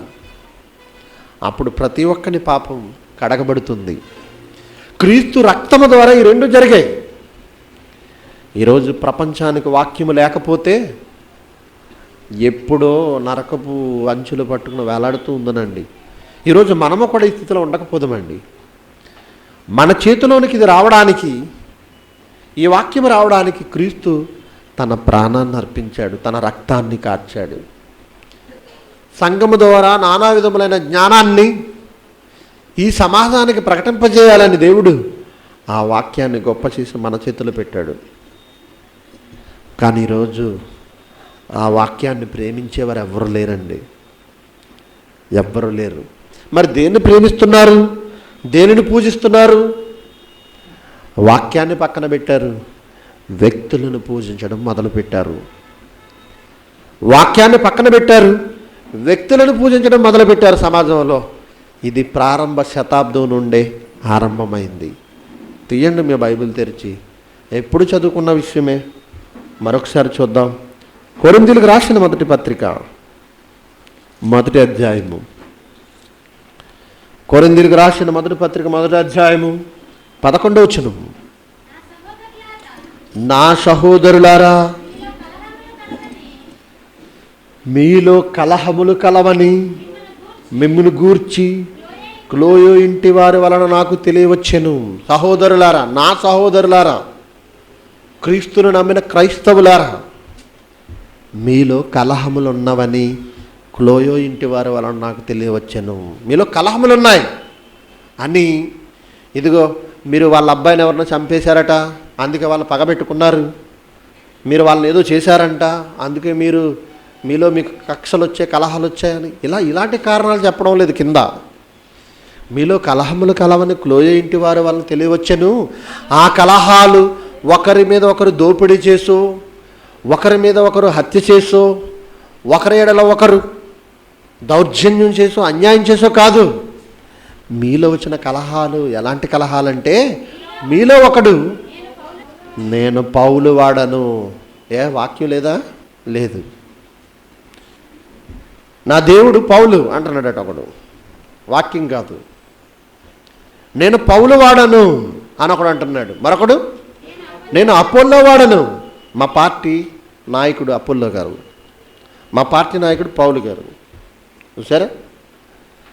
అప్పుడు ప్రతి ఒక్కని పాపం కడగబడుతుంది. క్రీస్తు రక్తము ద్వారా ఈ రెండు జరిగాయి. ఈరోజు ప్రపంచానికి వాక్యము లేకపోతే ఎప్పుడో నరకపు అంచులు పట్టుకుని వేలాడుతూ ఉందనండి. ఈరోజు మనము కూడా ఈ స్థితిలో ఉండకపోదామండి. మన చేతిలోనికి ఇది రావడానికి, ఈ వాక్యం రావడానికి క్రీస్తు తన ప్రాణాన్ని అర్పించాడు, తన రక్తాన్ని కార్చాడు. సంఘము ద్వారా నానా విధములైన జ్ఞానాన్ని ఈ సమాజానికి ప్రకటింపజేయాలని దేవుడు ఆ వాక్యాన్ని గొప్ప చేసి మన చేతిలో పెట్టాడు. కానీ ఈరోజు ఆ వాక్యాన్ని ప్రేమించేవారు ఎవ్వరు లేరండి, ఎవ్వరు లేరు. మరి దేన్ని ప్రేమిస్తున్నారు? దేనిని పూజిస్తున్నారు? వాక్యాన్ని పక్కన పెట్టారు, వ్యక్తులను పూజించడం మొదలుపెట్టారు. వాక్యాన్ని పక్కన పెట్టారు, వ్యక్తులను పూజించడం మొదలుపెట్టారు సమాజంలో. ఇది ప్రారంభ శతాబ్దం నుండే ఆరంభమైంది. తీయండి మీ బైబిల్ తెరిచి, ఎప్పుడు చదువుకున్న విషయమే. మరొకసారి చూద్దాం. కొరింథీయులకు రాసిన మొదటి పత్రిక, మొదటి అధ్యాయము. కొరింథీయులకు రాసిన మొదటి పత్రిక, మొదటి అధ్యాయము, 11వ వచనం. నా సహోదరులారా, మీలో కలహములు కలవని మిమ్మును గూర్చి క్లోయో ఇంటి వారి వలన నాకు తెలియవచ్చెను. సహోదరులారా, నా సహోదరులారా, క్రీస్తును నమ్మిన క్రైస్తవులారా, మీలో కలహములు ఉన్నవని క్లోయో ఇంటి వారి వలన నాకు తెలియవచ్చెను. మీలో కలహములు ఉన్నాయి అని, ఇదిగో మీరు వాళ్ళ అబ్బాయిని ఎవరినో చంపేశారట, అందుకే వాళ్ళు పగబెట్టుకున్నారు. మీరు వాళ్ళని ఏదో చేశారంట, అందుకే మీలో మీకు కక్షలు వచ్చాయి, కలహాలు వచ్చాయని ఇలాంటి కారణాలు చెప్పడం లేదు కింద. మీలో కలహములు కలవని క్లోయో ఇంటి వారి వలన తెలియవచ్చెను. ఆ కలహాలు ఒకరి మీద ఒకరు దోపిడీ చేసో, ఒకరి మీద ఒకరు హత్య చేసో, ఒకరి ఎడల ఒకరు దౌర్జన్యం చేసో, అన్యాయం చేసో కాదు. మీలో వచ్చిన కలహాలు ఎలాంటి కలహాలంటే, మీలో ఒకడు నేను పౌలు వాడను. వాక్యం లేదా? లేదు. నా దేవుడు పౌలు అంటున్నాడట ఒకడు, వాక్యం కాదు. నేను పౌలు వాడను అని ఒకడు అంటున్నాడు. మరొకడు నేను అపోల్లో వాడను. మా పార్టీ నాయకుడు అపోల్లో గారు, మా పార్టీ నాయకుడు పౌలు గారు. చూసారా?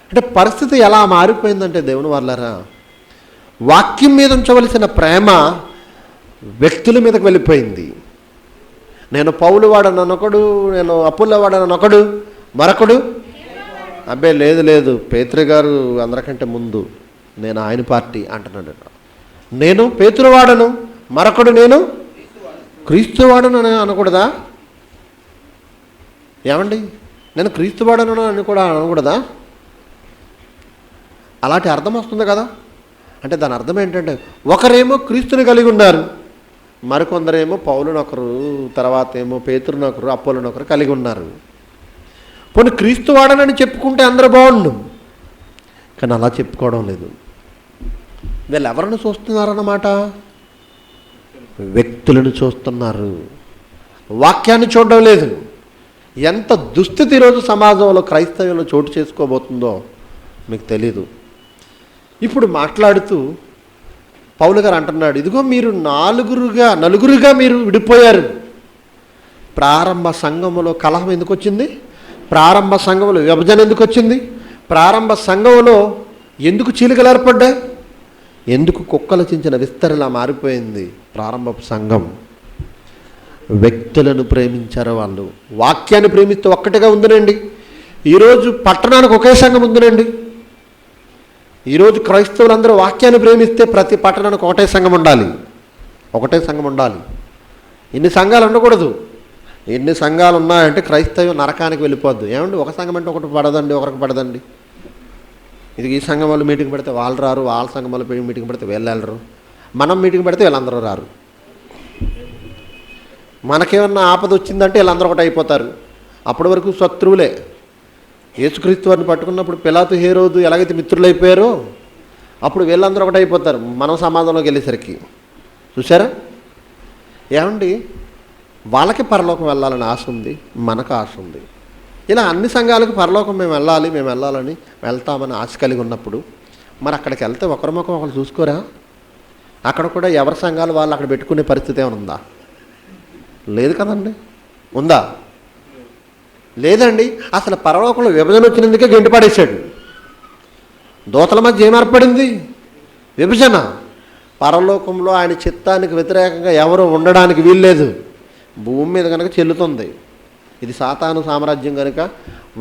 అంటే పరిస్థితి ఎలా మారిపోయిందంటే దేవుని వాళ్ళారా, వాక్యం మీద ఉంచవలసిన ప్రేమ వ్యక్తుల మీదకి వెళ్ళిపోయింది. నేను పౌలు వాడను అనొకడు, నేను అపోల్లో వాడను అనొకడు, మరొకడు అబ్బే లేదు పేతురు గారు అందరికంటే ముందు, నేను ఆయన పార్టీ అంటున్నాడు. నేను పేతురు వాడను, మరొకడు నేను క్రీస్తు వాడను అని అనకూడదా? ఏమండి, నేను క్రీస్తు వాడను అని కూడా అనకూడదా? అలాంటి అర్థం వస్తుంది కదా. అంటే దాని అర్థం ఏంటంటే, ఒకరేమో క్రీస్తుని కలిగి ఉన్నారు, మరికొందరేమో పౌలునొకరు, తర్వాత ఏమో పేతురునొకరు, అపోలోనొకరు కలిగి ఉన్నారు. పోనీ క్రీస్తు వాడనని చెప్పుకుంటే అందరూ బాగుండు, కానీ అలా చెప్పుకోవడం లేదు. వీళ్ళు ఎవరిని చూస్తున్నారన్నమాట? వ్యక్తులను చూస్తున్నారు, వాక్యాన్ని చూడడం లేదు. ఎంత దుస్థితి ఈరోజు సమాజంలో క్రైస్తవ్యంలో చోటు చేసుకోబోతుందో మీకు తెలీదు. ఇప్పుడు మాట్లాడుతూ పౌలు గారు అంటున్నాడు, ఇదిగో మీరు నలుగురుగా మీరు విడిపోయారు, ప్రారంభ సంఘములో కలహం ఎందుకు వచ్చింది? ప్రారంభ సంఘములో విభజన ఎందుకు వచ్చింది? ప్రారంభ సంఘములో ఎందుకు చీలికలు ఏర్పడ్డాయి? ఎందుకు కుక్కలు చించిన విస్తరిలా మారిపోయింది? ప్రారంభ సంఘం వ్యక్తులను ప్రేమించారు. వాళ్ళు వాక్యాన్ని ప్రేమిస్తే ఒక్కటిగా ఉందినండి. ఈరోజు పట్టణానికి ఒకే సంఘం ఉందినండి. ఈరోజు క్రైస్తవులందరూ వాక్యాన్ని ప్రేమిస్తే ప్రతి పట్టణానికి ఒకటే సంఘం ఉండాలి, ఒకటే సంఘం ఉండాలి. ఇన్ని సంఘాలు ఉండకూడదు. ఎన్ని సంఘాలు ఉన్నాయంటే క్రైస్తవం నరకానికి వెళ్ళిపోద్దు. ఏమండి, ఒక సంఘం అంటే ఒకటి పడదండి, ఒకరికి పడదండి. ఇది ఈ సంఘం వాళ్ళు మీటింగ్ పెడితే వాళ్ళు రారు, వాళ్ళ సంఘం వాళ్ళు మీటింగ్ పెడితే వీళ్ళు వెళ్ళరు, మనం మీటింగ్ పెడితే వీళ్ళందరూ రారు. మనకేమన్నా ఆపద వచ్చిందంటే వీళ్ళందరూ ఒకటి అయిపోతారు. అప్పటి వరకు శత్రువులే. యేసుక్రీస్తు వారిని పట్టుకున్నప్పుడు పిలాతు, హేరోదు ఎలాగైతే మిత్రులు అయిపోయారో అప్పుడు వీళ్ళందరూ ఒకటి అయిపోతారు మనం సమాజంలోకి వెళ్ళేసరికి. చూసారా? ఏమండి, వాళ్ళకి పరలోకం వెళ్ళాలని ఆశ ఉంది, మనకు ఆశ ఉంది. ఇలా అన్ని సంఘాలకు పరలోకం మేము వెళ్ళాలని వెళ్తామని ఆశ కలిగి ఉన్నప్పుడు మరి అక్కడికి వెళ్తే ఒకరి ముఖం ఒకరు చూసుకోరా? అక్కడ కూడా ఎవరి సంఘాలు వాళ్ళు అక్కడ పెట్టుకునే పరిస్థితి ఏమైనా ఉందా? లేదు కదండి. ఉందా? లేదండి. అసలు పరలోకంలో విభజన వచ్చినందుకే గెంటి పడేశాడు. దోతల మధ్య ఏం ఏర్పడింది? విభజన. పరలోకంలో ఆయన చిత్తానికి వ్యతిరేకంగా ఎవరు ఉండడానికి వీల్లేదు. భూమి మీద కనుక చెల్లుతుంది. ఇది సాతాను సామ్రాజ్యం కనుక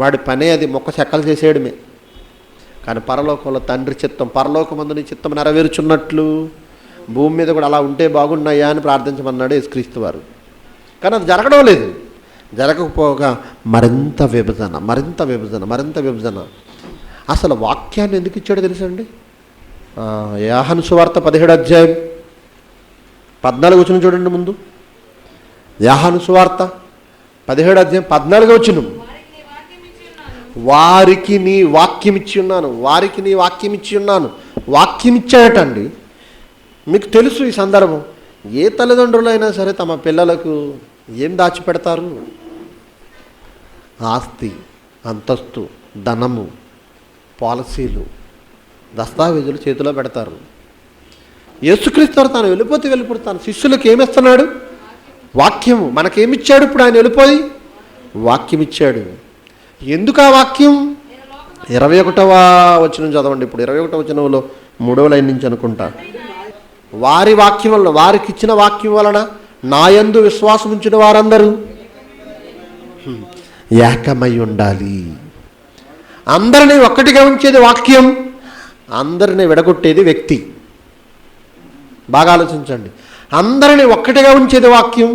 వాడి పనే అది, మొక్క చెక్కలు చేసేయడమే. కానీ పరలోకంలో తండ్రి చిత్తం, పరలోకమందు నీ చిత్తం నెరవేర్చున్నట్లు భూమి మీద కూడా అలా ఉంటే బాగున్నాయా అని ప్రార్థించమన్నాడు యేసుక్రీస్తు వారు. కానీ అది జరగడం లేదు. జరగకపోగా మరింత విభజన. అసలు వాక్యాన్ని ఎందుకు ఇచ్చాడో తెలుసండి? యోహాను సువార్త 17వ అధ్యాయం 14వ వచనం చూడండి. ముందు యోహాను సువార్త 17వ అధ్యాయం 14వ వచనం. వారికి నీ వాక్యం ఇచ్చి ఉన్నాను. వాక్యం ఇచ్చాడటండి. మీకు తెలుసు ఈ సందర్భం. ఏ తల్లిదండ్రులైనా సరే తమ పిల్లలకు ఏం దాచిపెడతారు? ఆస్తి, అంతస్తు, ధనము, పాలసీలు, దస్తావేజులు చేతిలో పెడతారు. యేసుక్రీస్తు తాను వెళ్ళిపోతే తాను శిష్యులకు ఏమిస్తున్నాడు? వాక్యము. మనకేమిచ్చాడు? ఇప్పుడు ఆయన వెళ్ళిపోయి వాక్యం ఇచ్చాడు. ఎందుకు ఆ వాక్యం? 21వ వచనం చదవండి. ఇప్పుడు 21వ వచనంలో 3వ లైన్ నుంచి అనుకుంటా. వారి వాక్యం వలన, వారికి ఇచ్చిన వాక్యం వలన నాయందు విశ్వాసం ఉంచిన వారందరూ ఏకమై ఉండాలి. అందరినీ ఒక్కటిగా ఉంచేది వాక్యం, అందరినీ విడగొట్టేది వ్యక్తి. బాగా ఆలోచించండి. అందరినీ ఒక్కటిగా ఉంచేది వాక్యం,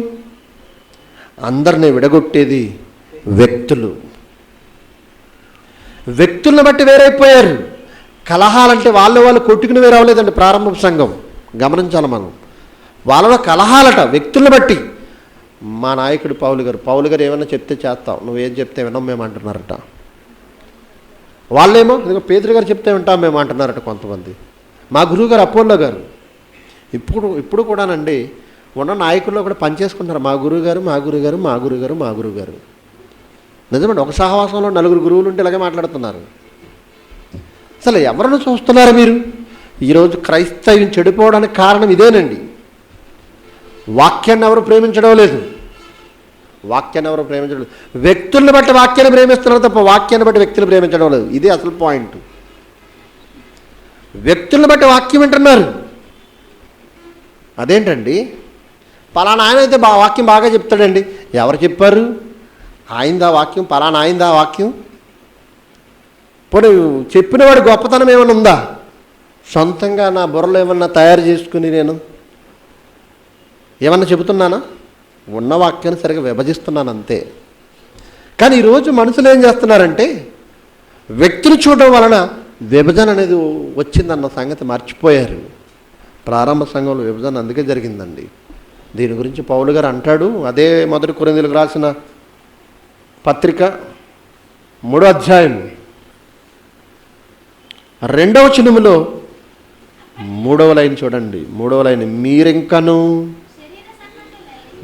అందరినీ విడగొట్టేది వ్యక్తులు. వ్యక్తులను బట్టి వేరైపోయారు. కలహాలంటే వాళ్ళు కొట్టుకుని వేరవలేదండి ప్రారంభ సంఘం. గమనించాలి మనం. వాళ్ళలో కలహాలట వ్యక్తులను బట్టి. మా నాయకుడు పౌలు గారు ఏమైనా చెప్తే చేస్తాం, నువ్వేం చెప్తే వినం మేము అంటున్నారట. వాళ్ళేమో ఇదిగో పేతురు గారు చెప్తే వింటాం మేము అంటున్నారట కొంతమంది. మా గురువు గారు అపోల్లో గారు ఇప్పుడు కూడానండి ఉన్న నాయకుల్లో కూడా పనిచేసుకుంటారు. మా గురువు గారు. నిజమండి. ఒక సహవాసంలో 4 గురువులు ఉంటే ఇలాగే మాట్లాడుతున్నారు. అసలు ఎవరిని చూస్తున్నారు మీరు? ఈరోజు క్రైస్తవ్యం చెడిపోవడానికి కారణం ఇదేనండి. వాక్యాన్ని ఎవరు ప్రేమించడం లేదు. వ్యక్తులను బట్టి వాక్యాన్ని ప్రేమిస్తున్నారు తప్ప వాక్యాన్ని బట్టి వ్యక్తులు ప్రేమించడం లేదు. ఇదే అసలు పాయింట్. వ్యక్తులను బట్టి వాక్యం వింటున్నారు. అదేంటండి? పలానా ఆయన అయితే వాక్యం బాగా చెప్తాడండి. ఎవరు చెప్పారు? ఆయిందా వాక్యం? పలానా ఆయిందా వాక్యం? పోనీ చెప్పినవాడి గొప్పతనం ఏమైనా ఉందా? సొంతంగా నా బుర్రలో ఏమన్నా తయారు చేసుకుని నేను ఏమన్నా చెబుతున్నానా? ఉన్న వాక్యాన్ని సరిగా విభజిస్తున్నాను అంతే. కానీ ఈరోజు మనుషులు ఏం చేస్తున్నారంటే వ్యక్తులు చూడడం వలన విభజన అనేది వచ్చిందన్న సంగతి మర్చిపోయారు. ప్రారంభ సంఘంలో విభజన అందుకే జరిగిందండి. దీని గురించి పౌలు గారు అంటాడు. అదే 1 కొరింథీయులకు రాసిన పత్రిక 3వ అధ్యాయం 2వ వచనములో 3వ లైన్ చూడండి. 3వ లైన్,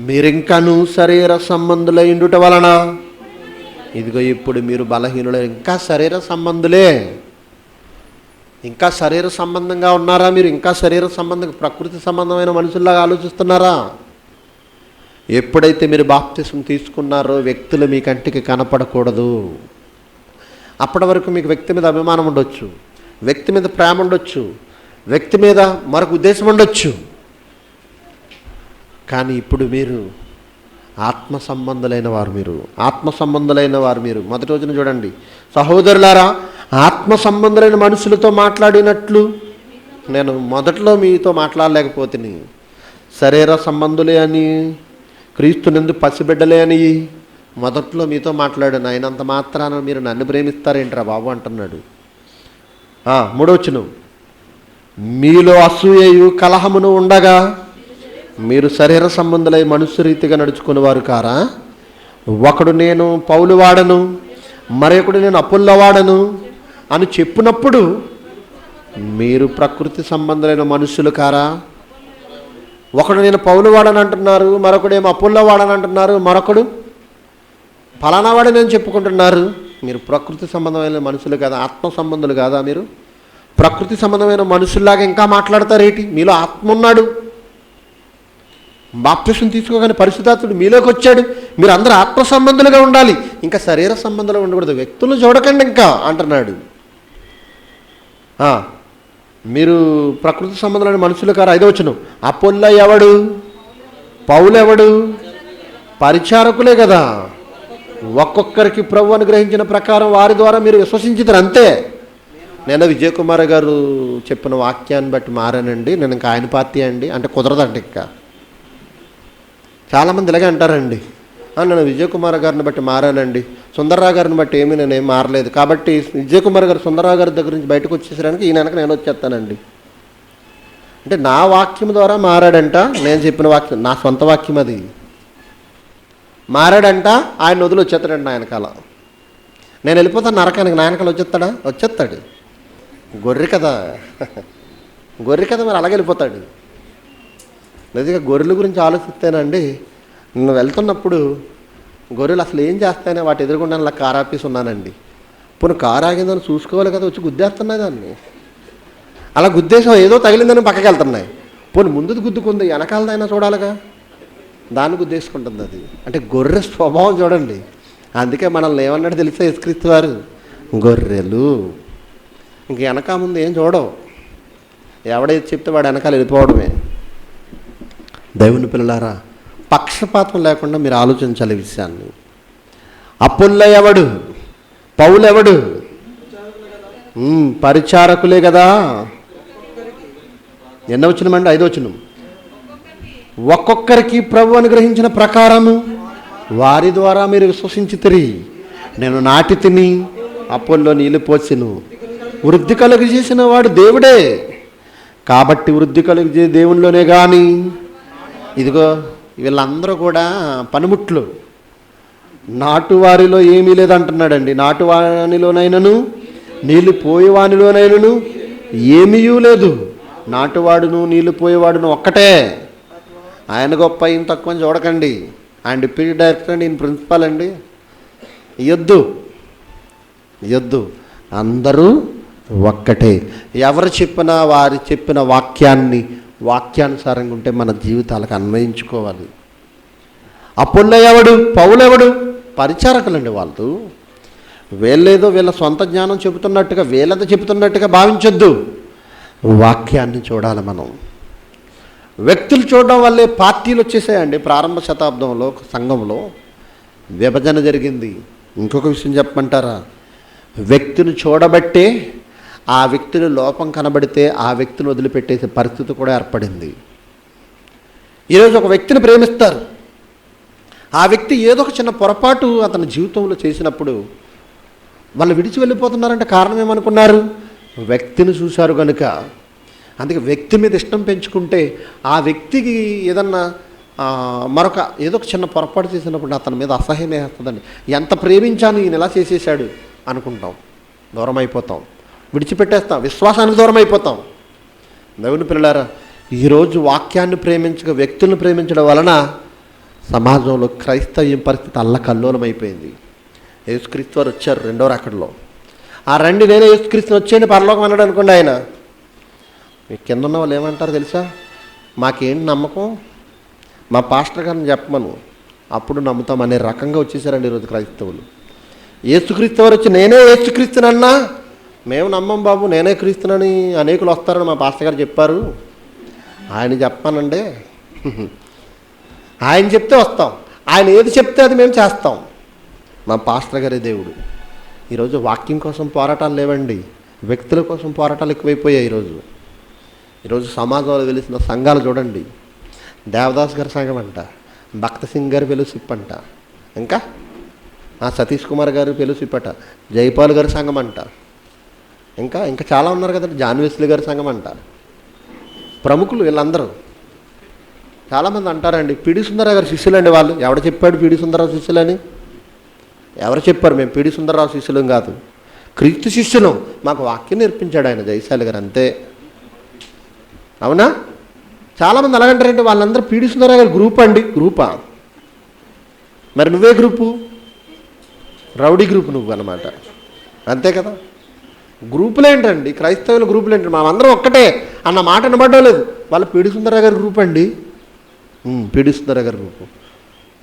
మీరింకను శరీర సంబంధులై ఉండుట వలన ఇదిగో ఇప్పుడు మీరు బలహీనులే. ఇంకా శరీర సంబంధులే. ఇంకా శరీర సంబంధంగా ఉన్నారా మీరు? ఇంకా శరీర సంబంధం, ప్రకృతి సంబంధమైన మనుషుల్లాగా ఆలోచిస్తున్నారా? ఎప్పుడైతే మీరు బాప్తిసం తీసుకున్నారో వ్యక్తులు మీ కంటికి కనపడకూడదు. అప్పటి వరకు మీకు వ్యక్తి మీద అభిమానం ఉండొచ్చు, వ్యక్తి మీద ప్రేమ ఉండొచ్చు, వ్యక్తి మీద మరొక ఉద్దేశం ఉండొచ్చు. కానీ ఇప్పుడు మీరు ఆత్మ సంబంధులైన వారు మీరు మొదటి రోజున చూడండి, సహోదరులారా ఆత్మ సంబంధులైన మనుషులతో మాట్లాడినట్లు నేను మొదట్లో మీతో మాట్లాడలేకపోతుని, శరీర సంబంధులే అని, క్రీస్తునందు పసిబిడ్డలే అని మొదట్లో మీతో మాట్లాడాను. అయినంత మాత్రాన మీరు నన్ను ప్రేమిస్తారేంట్రా బాబు అంటున్నాడు. 3వ వచనం, మీలో అసూయయు కలహమును ఉండగా మీరు శరీర సంబంధులై మనుష్య రీతిగా నడుచుకునే వారు కారా? ఒకడు నేను పౌలు వాడను, మరొకడు నేను అపొల్లో వాడను అని చెప్పినప్పుడు మీరు ప్రకృతి సంబంధులైన మనుషులు కారా? ఒకడు నేను పౌలు వాడని అంటున్నారు, మరొకడేమో అపొల్లో వాడని అంటున్నారు, మరొకడు ఫలానా వాడని నేను చెప్పుకుంటున్నారు. మీరు ప్రకృతి సంబంధమైన మనుషులు కాదా? ఆత్మ సంబంధులు కాదా? మీరు ప్రకృతి సంబంధమైన మనుషుల్లాగా ఇంకా మాట్లాడతారేంటి? మీలో ఆత్మ ఉన్నాడు, బాప్తిసం తీసుకోగానే పరిశుద్ధాత్ముడు మీలోకి వచ్చాడు. మీరు అందరూ ఆత్మ సంబంధులుగా ఉండాలి, ఇంకా శరీర సంబంధులుగా ఉండకూడదు. వ్యక్తులు చూడకండి ఇంకా అంటున్నాడు. మీరు ప్రకృతి సంబంధులైన మనుషులు కారు. 5వ వచనం, అపొల్లో ఎవడు, పౌలు ఎవడు? పరిచారకులే కదా. ఒక్కొక్కరికి ప్రభు అనుగ్రహించిన ప్రకారం వారి ద్వారా మీరు విశ్వసించుతారు, అంతే. నేను విజయ్ కుమార్ గారు చెప్పిన వాక్యాన్ని బట్టి మారానండి, నేను ఇంకా ఆయన పార్టీ అండి అంటే కుదరదండి. ఇంకా చాలామంది ఇలాగే అంటారండి, నేను విజయ్ కుమార్ గారిని బట్టి మారానండి, సుందర్రావు గారిని బట్టి నేనేం మారలేదు, కాబట్టి విజయ్ కుమార్ గారు సుందర్రావు గారి దగ్గర నుంచి బయటకు వచ్చేసరికి ఈయన వెనక నేను వచ్చేస్తానండి. అంటే నా వాక్యం ద్వారా మారాడంట, నేను చెప్పిన వాక్యం నా సొంత వాక్యం, అది మారాడంట. ఆయన వదిలి వచ్చేస్తాడంట నా వెనకాల. నేను వెళ్ళిపోతాను నరకానికి, నా వెనకాల వచ్చేస్తాడు. గొర్రె కదా మరి అలాగే వెళ్ళిపోతాడు. నిజంగా గొర్రెల గురించి ఆలోచిస్తేనండి, నేను వెళ్తున్నప్పుడు గొర్రెలు అసలు ఏం చేస్తాయని వాటి ఎదురుకుండా అలా కారు ఆపేసి ఉన్నానండి. పోనీ కారు ఆగిందని చూసుకోవాలి కదా, వచ్చి గుద్దేస్తున్నాయి దాన్ని. అలా గుద్దేశం ఏదో తగిలిందని పక్కకి వెళ్తున్నాయి. పోనీ ముందుది గుద్దుకుంది, వెనకాలదైనా చూడాలిగా, దాన్ని గుద్దేసుకుంటుంది అది. అంటే గొర్రె స్వభావం చూడండి. అందుకే మనల్ని ఏమన్నాడు తెలుసా యేసుక్రీస్తు వారు? గొర్రెలు. ఇంక వెనక ముందు ఏం చూడవు, ఎవడైతే చెప్తే వాడు వెనకాల వెళ్ళిపోవడమే. దేవుని పిల్లలారా, పక్షపాతం లేకుండా మీరు ఆలోచించాలి ఈ విషయాన్ని. అపొల్లో ఎవడు, పౌలు ఎవడు? పరిచారకులే కదా. ఎన్నో వచనమండి? 5వ వచనం, ఒక్కొక్కరికి ప్రభు అనుగ్రహించిన ప్రకారము వారి ద్వారా మీరు విశ్వసించితిరి. నేను నాటి తిని అపొల్లో నీళ్ళు పోసెను, వృద్ధి కలుగు చేసిన వాడు దేవుడే. కాబట్టి వృద్ధి కలుగు చే దేవునిలోనే కానీ, ఇదిగో వీళ్ళందరూ కూడా పనిముట్లు, నాటువారిలో ఏమీ లేదంటున్నాడండి. నాటువానిలోనైనను నీళ్ళు పోయేవానిలోనైనను ఏమీ లేదు. నాటువాడును నీళ్ళు పోయేవాడును ఒక్కటే. ఆయన గొప్ప ఈయన తక్కువ అని చూడకండి. ఆయన డిప్యూటీ డైరెక్టర్ అండి, ఈయన ప్రిన్సిపాల్ అండి. ఇయ్యొద్దు, అందరూ ఒక్కటే. ఎవరు చెప్పినా వారి చెప్పిన వాక్యానుసారంగా ఉంటే మన జీవితాలకు అన్వయించుకోవాలి. అపొల్లో ఎవడు, పౌలు ఎవడు? పరిచారకులండి వాళ్ళు. వీళ్ళేదో వీళ్ళ సొంత జ్ఞానం చెబుతున్నట్టుగా, వీళ్ళంతా చెబుతున్నట్టుగా భావించొద్దు. వాక్యాన్ని చూడాలి మనం. వ్యక్తులు చూడడం వల్లే పార్టీలు వచ్చేసాయండి. ప్రారంభ శతాబ్దంలో సంఘంలో విభజన జరిగింది. ఇంకొక విషయం చెప్పమంటారా? వ్యక్తిని చూడబట్టే ఆ వ్యక్తిని లోపం కనబడితే ఆ వ్యక్తిని వదిలిపెట్టేసే పరిస్థితి కూడా ఏర్పడింది. ఈరోజు ఒక వ్యక్తిని ప్రేమిస్తారు, ఆ వ్యక్తి ఏదో ఒక చిన్న పొరపాటు అతని జీవితంలో చేసినప్పుడు వాళ్ళు విడిచి వెళ్ళిపోతున్నారంటే కారణం ఏమనుకున్నారు? వ్యక్తిని చూశారు కనుక. అందుకే వ్యక్తి మీద ఇష్టం పెంచుకుంటే ఆ వ్యక్తికి ఏదన్నా ఏదో ఒక చిన్న పొరపాటు చేసినప్పుడు అతని మీద అసహ్యం వేస్తుందండి. ఎంత ప్రేమించాను ఈయన ఎలా చేసేసాడు అనుకుంటాం, దూరం అయిపోతాం, విడిచిపెట్టేస్తాం, విశ్వాసానికి దూరం అయిపోతాం. దేవుని పిల్లలారా, ఈరోజు వాక్యాన్ని ప్రేమించక వ్యక్తులను ప్రేమించడం వలన సమాజంలో క్రైస్తవ్యం పరిస్థితి అల్లకల్లోలం అయిపోయింది. యేసుక్రీస్తు వారు వచ్చారు 2వ రాకడలో. ఆ రండి నేనే యేసుక్రీస్తుని వచ్చేయండి పరలోకం అన్నాడు అనుకోండి. ఆయన కింద ఉన్న వాళ్ళు ఏమంటారు తెలుసా? మాకేంటి నమ్మకం, మా పాస్టర్ గారిని చెప్పమను, అప్పుడు నమ్ముతాం అనే రకంగా వచ్చేసారండి ఈరోజు క్రైస్తవులు. యేసుక్రీస్తు వారు వచ్చి నేనే యేసుక్రీస్తునన్నా మేము నమ్మం బాబు, నేనే క్రీస్తునని అనేకులు వస్తారని మా పాస్టర్ గారు చెప్పారు. ఆయన చెప్పానండి, ఆయన చెప్తే వస్తాం, ఆయన ఏది చెప్తే అది మేము చేస్తాం. మా పాస్టర్ గారే దేవుడు. ఈరోజు వాక్యం కోసం పోరాటాలు లేవండి, వ్యక్తుల కోసం పోరాటాలు ఎక్కువైపోయాయి. ఈరోజు సమాజంలో వెలిసిన సంఘాలు చూడండి. దేవదాస్ గారి సంఘం అంట, భక్త సింగ్ గారి ఫెలోషిప్ అంట, ఇంకా సతీష్ కుమార్ గారి ఫెలోషిప్ అట, జైపాల్ గారి సంఘం అంట, ఇంకా ఇంకా చాలా ఉన్నారు కదండి, జాన్వేస్లీ గారి సంఘం అంట. ప్రముఖులు వీళ్ళందరూ. చాలామంది అంటారండి పిడి సుందరరావు గారి శిష్యులండి వాళ్ళు. ఎవడు చెప్పాడు పిడి సుందరరావు శిష్యులని? ఎవరు చెప్పారు? మేము పిడి సుందరరావు శిష్యులం కాదు, క్రీస్తు శిష్యులం. మాకు వాక్యం నేర్పించాడు ఆయన, జయశాలి గారు, అంతే. అవునా? చాలామంది అలాగంటారంటే వాళ్ళందరూ పిడి సుందరరావు గారి గ్రూప్ అండి. గ్రూపా? మరి నువ్వే గ్రూపు? రౌడీ గ్రూప్ నువ్వు అన్నమాట, అంతే కదా. గ్రూపులేంటండి, క్రైస్తవుల గ్రూపులేంటండి, మేమందరం ఒక్కటే అన్న మాట వినబడ్డం లేదు. వాళ్ళు పిడి సుందరరావు గారి గ్రూప్ అండి, పిడి సుందరరావు గారి గ్రూపు.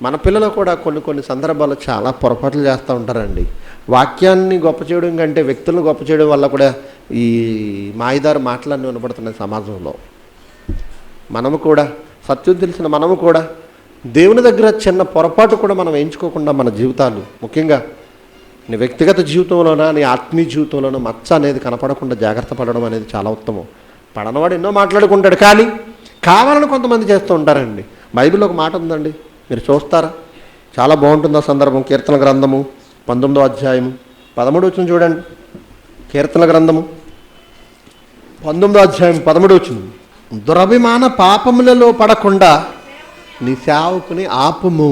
మన పిల్లలు కూడా కొన్ని సందర్భాల్లో చాలా పొరపాట్లు చేస్తూ ఉంటారండి. వాక్యాన్ని గొప్ప చేయడం కంటే వ్యక్తులను గొప్ప చేయడం వల్ల కూడా ఈ మాయదారు మాటలన్నీ వినపడుతున్నాయి సమాజంలో. మనము కూడా సత్యం తెలిసిన మనము కూడా దేవుని దగ్గర చిన్న పొరపాటు కూడా మనం ఎంచుకోకుండా మన జీవితాలు, ముఖ్యంగా నీ వ్యక్తిగత జీవితంలోనా నీ ఆత్మీయ జీవితంలోనో మచ్చ అనేది కనపడకుండా జాగ్రత్త పడడం అనేది చాలా ఉత్తమం. పడనవాడు ఎన్నో మాట్లాడుకుంటాడు, కానీ కావాలని కొంతమంది చేస్తూ ఉంటారండి. బైబిల్లో ఒక మాట ఉందండి, మీరు చూస్తారా? చాలా బాగుంటుంది ఆ సందర్భం. కీర్తన గ్రంథము 19వ అధ్యాయము 13వ వచనం చూడండి. కీర్తన గ్రంథము 19వ అధ్యాయం 13వ వచనం. దురభిమాన పాపములలో పడకుండా నీ సేవకుని ఆపుము.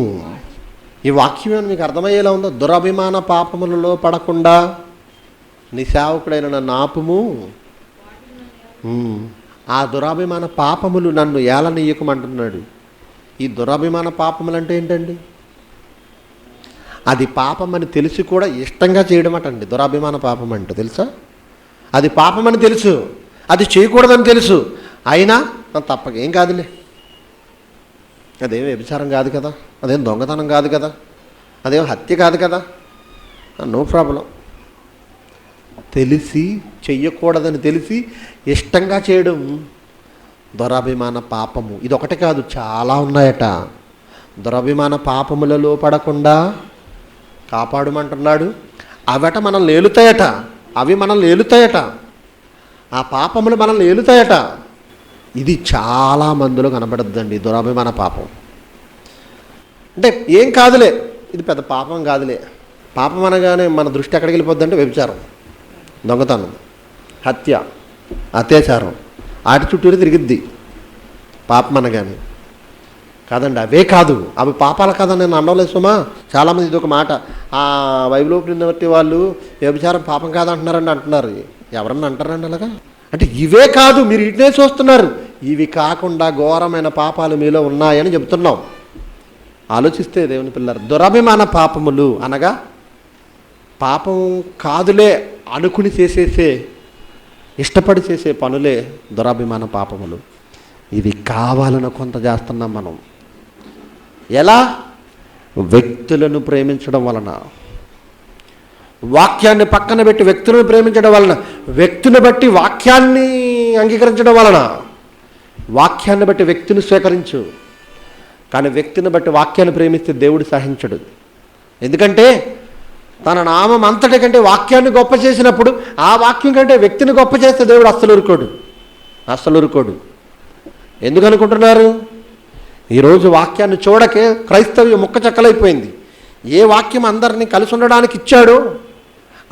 ఈ వాక్యం మీకు అర్థమయ్యేలా ఉందో? దురభిమాన పాపములలో పడకుండా నీ సేవకుడైన నన్ను ఆపుము. ఆ దురాభిమాన పాపములు నన్ను ఏలనీయకమంటున్నాడు. ఈ దురాభిమాన పాపములు అంటే ఏంటండి? అది పాపం అని తెలిసి కూడా ఇష్టంగా చేయడం అటండి దురాభిమాన పాపం అంటే. తెలుసా? అది పాపమని తెలుసు, అది చేయకూడదని తెలుసు, అయినా తప్పక ఏం కాదులే, అదేం వ్యభిచారం కాదు కదా, అదేం దొంగతనం కాదు కదా, అదేం హత్య కాదు కదా, నో ప్రాబ్లం. తెలిసి చెయ్యకూడదని తెలిసి ఇష్టంగా చేయడం దురాభిమాన పాపము. ఇది ఒకటి కాదు, చాలా ఉన్నాయట. దురాభిమాన పాపములలో పడకుండా కాపాడమంటున్నాడు. అవట మనల్ని ఏలుతాయట, అవి మనల్ని ఏలుతాయట, ఆ పాపములు మనల్ని ఏలుతాయట. ఇది చాలా మందిలో కనబడద్దండి దురాభిమాన పాపం. అంటే ఏం కాదులే, ఇది పెద్ద పాపం కాదులే. పాపం అనగానే మన దృష్టి ఎక్కడికి వెళ్ళిపోద్దంటే వ్యభిచారం, దొంగతనం, హత్య, అత్యాచారం, ఆటి చుట్టూరు తిరిగిద్ది పాపం అనగానే. కాదండి, అవే కాదు, అవి పాపాలు కాదని నేను అనలేదు సుమా. చాలామంది ఇది ఒక మాట, ఆ బైబిల్ ఓపెన్ బట్టి వాళ్ళు వ్యభిచారం పాపం కాదంటున్నారండి అంటున్నారు. ఎవరన్నా అంటారండి అలాగా? అంటే ఇవే కాదు, మీరు ఇటునే చూస్తున్నారు, ఇవి కాకుండా ఘోరమైన పాపాలు మీలో ఉన్నాయని చెబుతున్నాం. ఆలోచిస్తే దేవుని పిల్లలు, దురభిమాన పాపములు అనగా పాపం కాదులే అనుకుని చేసేసే, ఇష్టపడి చేసే పనులే దురాభిమాన పాపములు. ఇవి కావాలని కొంత చేస్తున్నాం మనం. ఎలా? వ్యక్తులను ప్రేమించడం వలన, వాక్యాన్ని పక్కన పెట్టి వ్యక్తులను ప్రేమించడం వలన, వ్యక్తిని బట్టి వాక్యాన్ని అంగీకరించడం వలన. వాక్యాన్ని బట్టి వ్యక్తిని స్వీకరించు, కానీ వ్యక్తిని బట్టి వాక్యాన్ని ప్రేమిస్తే దేవుడు సహించడు. ఎందుకంటే తన నామం అంతటి కంటే వాక్యాన్ని గొప్ప చేసినప్పుడు, ఆ వాక్యం కంటే వ్యక్తిని గొప్ప చేస్తే దేవుడు అస్సలు ఊరుకోడు. ఎందుకు అనుకుంటున్నారు? ఈరోజు వాక్యాన్ని చూడకే క్రైస్తవ్యం ముక్క చెక్కలైపోయింది. ఏ వాక్యం అందరినీ కలిసి ఉండడానికి ఇచ్చాడో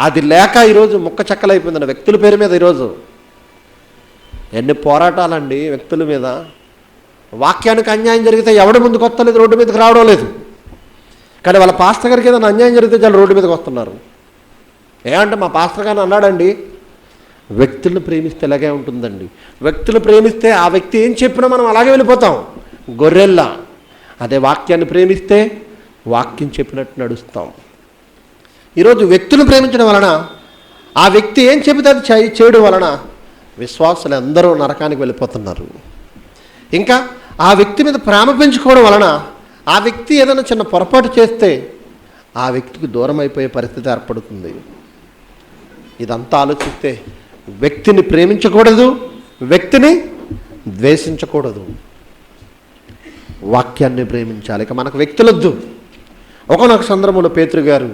అది లేక ఈరోజు ముక్క చెక్కలైపోయింది వ్యక్తుల పేరు మీద. ఈరోజు ఎన్ని పోరాటాలండి వ్యక్తుల మీద. వాక్యానికి అన్యాయం జరిగితే ఎవడు ముందుకు వస్తలేదు, రోడ్డు మీదకి రావడం లేదు. కానీ వాళ్ళ పాస్టర్ గారికి ఏదైనా అన్యాయం జరిగితే చాలా రోడ్డు మీదకి వస్తున్నారు. ఏమంటే మా పాస్టర్ గారిని అన్నాడండి, వ్యక్తులను ప్రేమిస్తే ఇలాగే ఉంటుందండి. వ్యక్తులు ప్రేమిస్తే ఆ వ్యక్తి ఏం చెప్పినా మనం అలాగే వెళ్ళిపోతాం, గొర్రెల్లా. అదే వాక్యాన్ని ప్రేమిస్తే వాక్యం చెప్పినట్టు నడుస్తాం. ఈరోజు వ్యక్తులు ప్రేమించడం వలన, ఆ వ్యక్తి ఏం చెబితే అది చేయడం వలన విశ్వాసులు అందరూ నరకానికి వెళ్ళిపోతున్నారు. ఇంకా ఆ వ్యక్తి మీద ప్రేమ పెంచుకోవడం వలన ఆ వ్యక్తి ఏదైనా చిన్న పొరపాటు చేస్తే ఆ వ్యక్తికి దూరం అయిపోయే పరిస్థితి ఏర్పడుతుంది. ఇదంతా ఆలోచిస్తే వ్యక్తిని ప్రేమించకూడదు, వ్యక్తిని ద్వేషించకూడదు, వాక్యాన్ని ప్రేమించాలి. ఇక మనకు వ్యక్తులొద్దు. ఒకనొక సందర్భంలో పేతురు గారు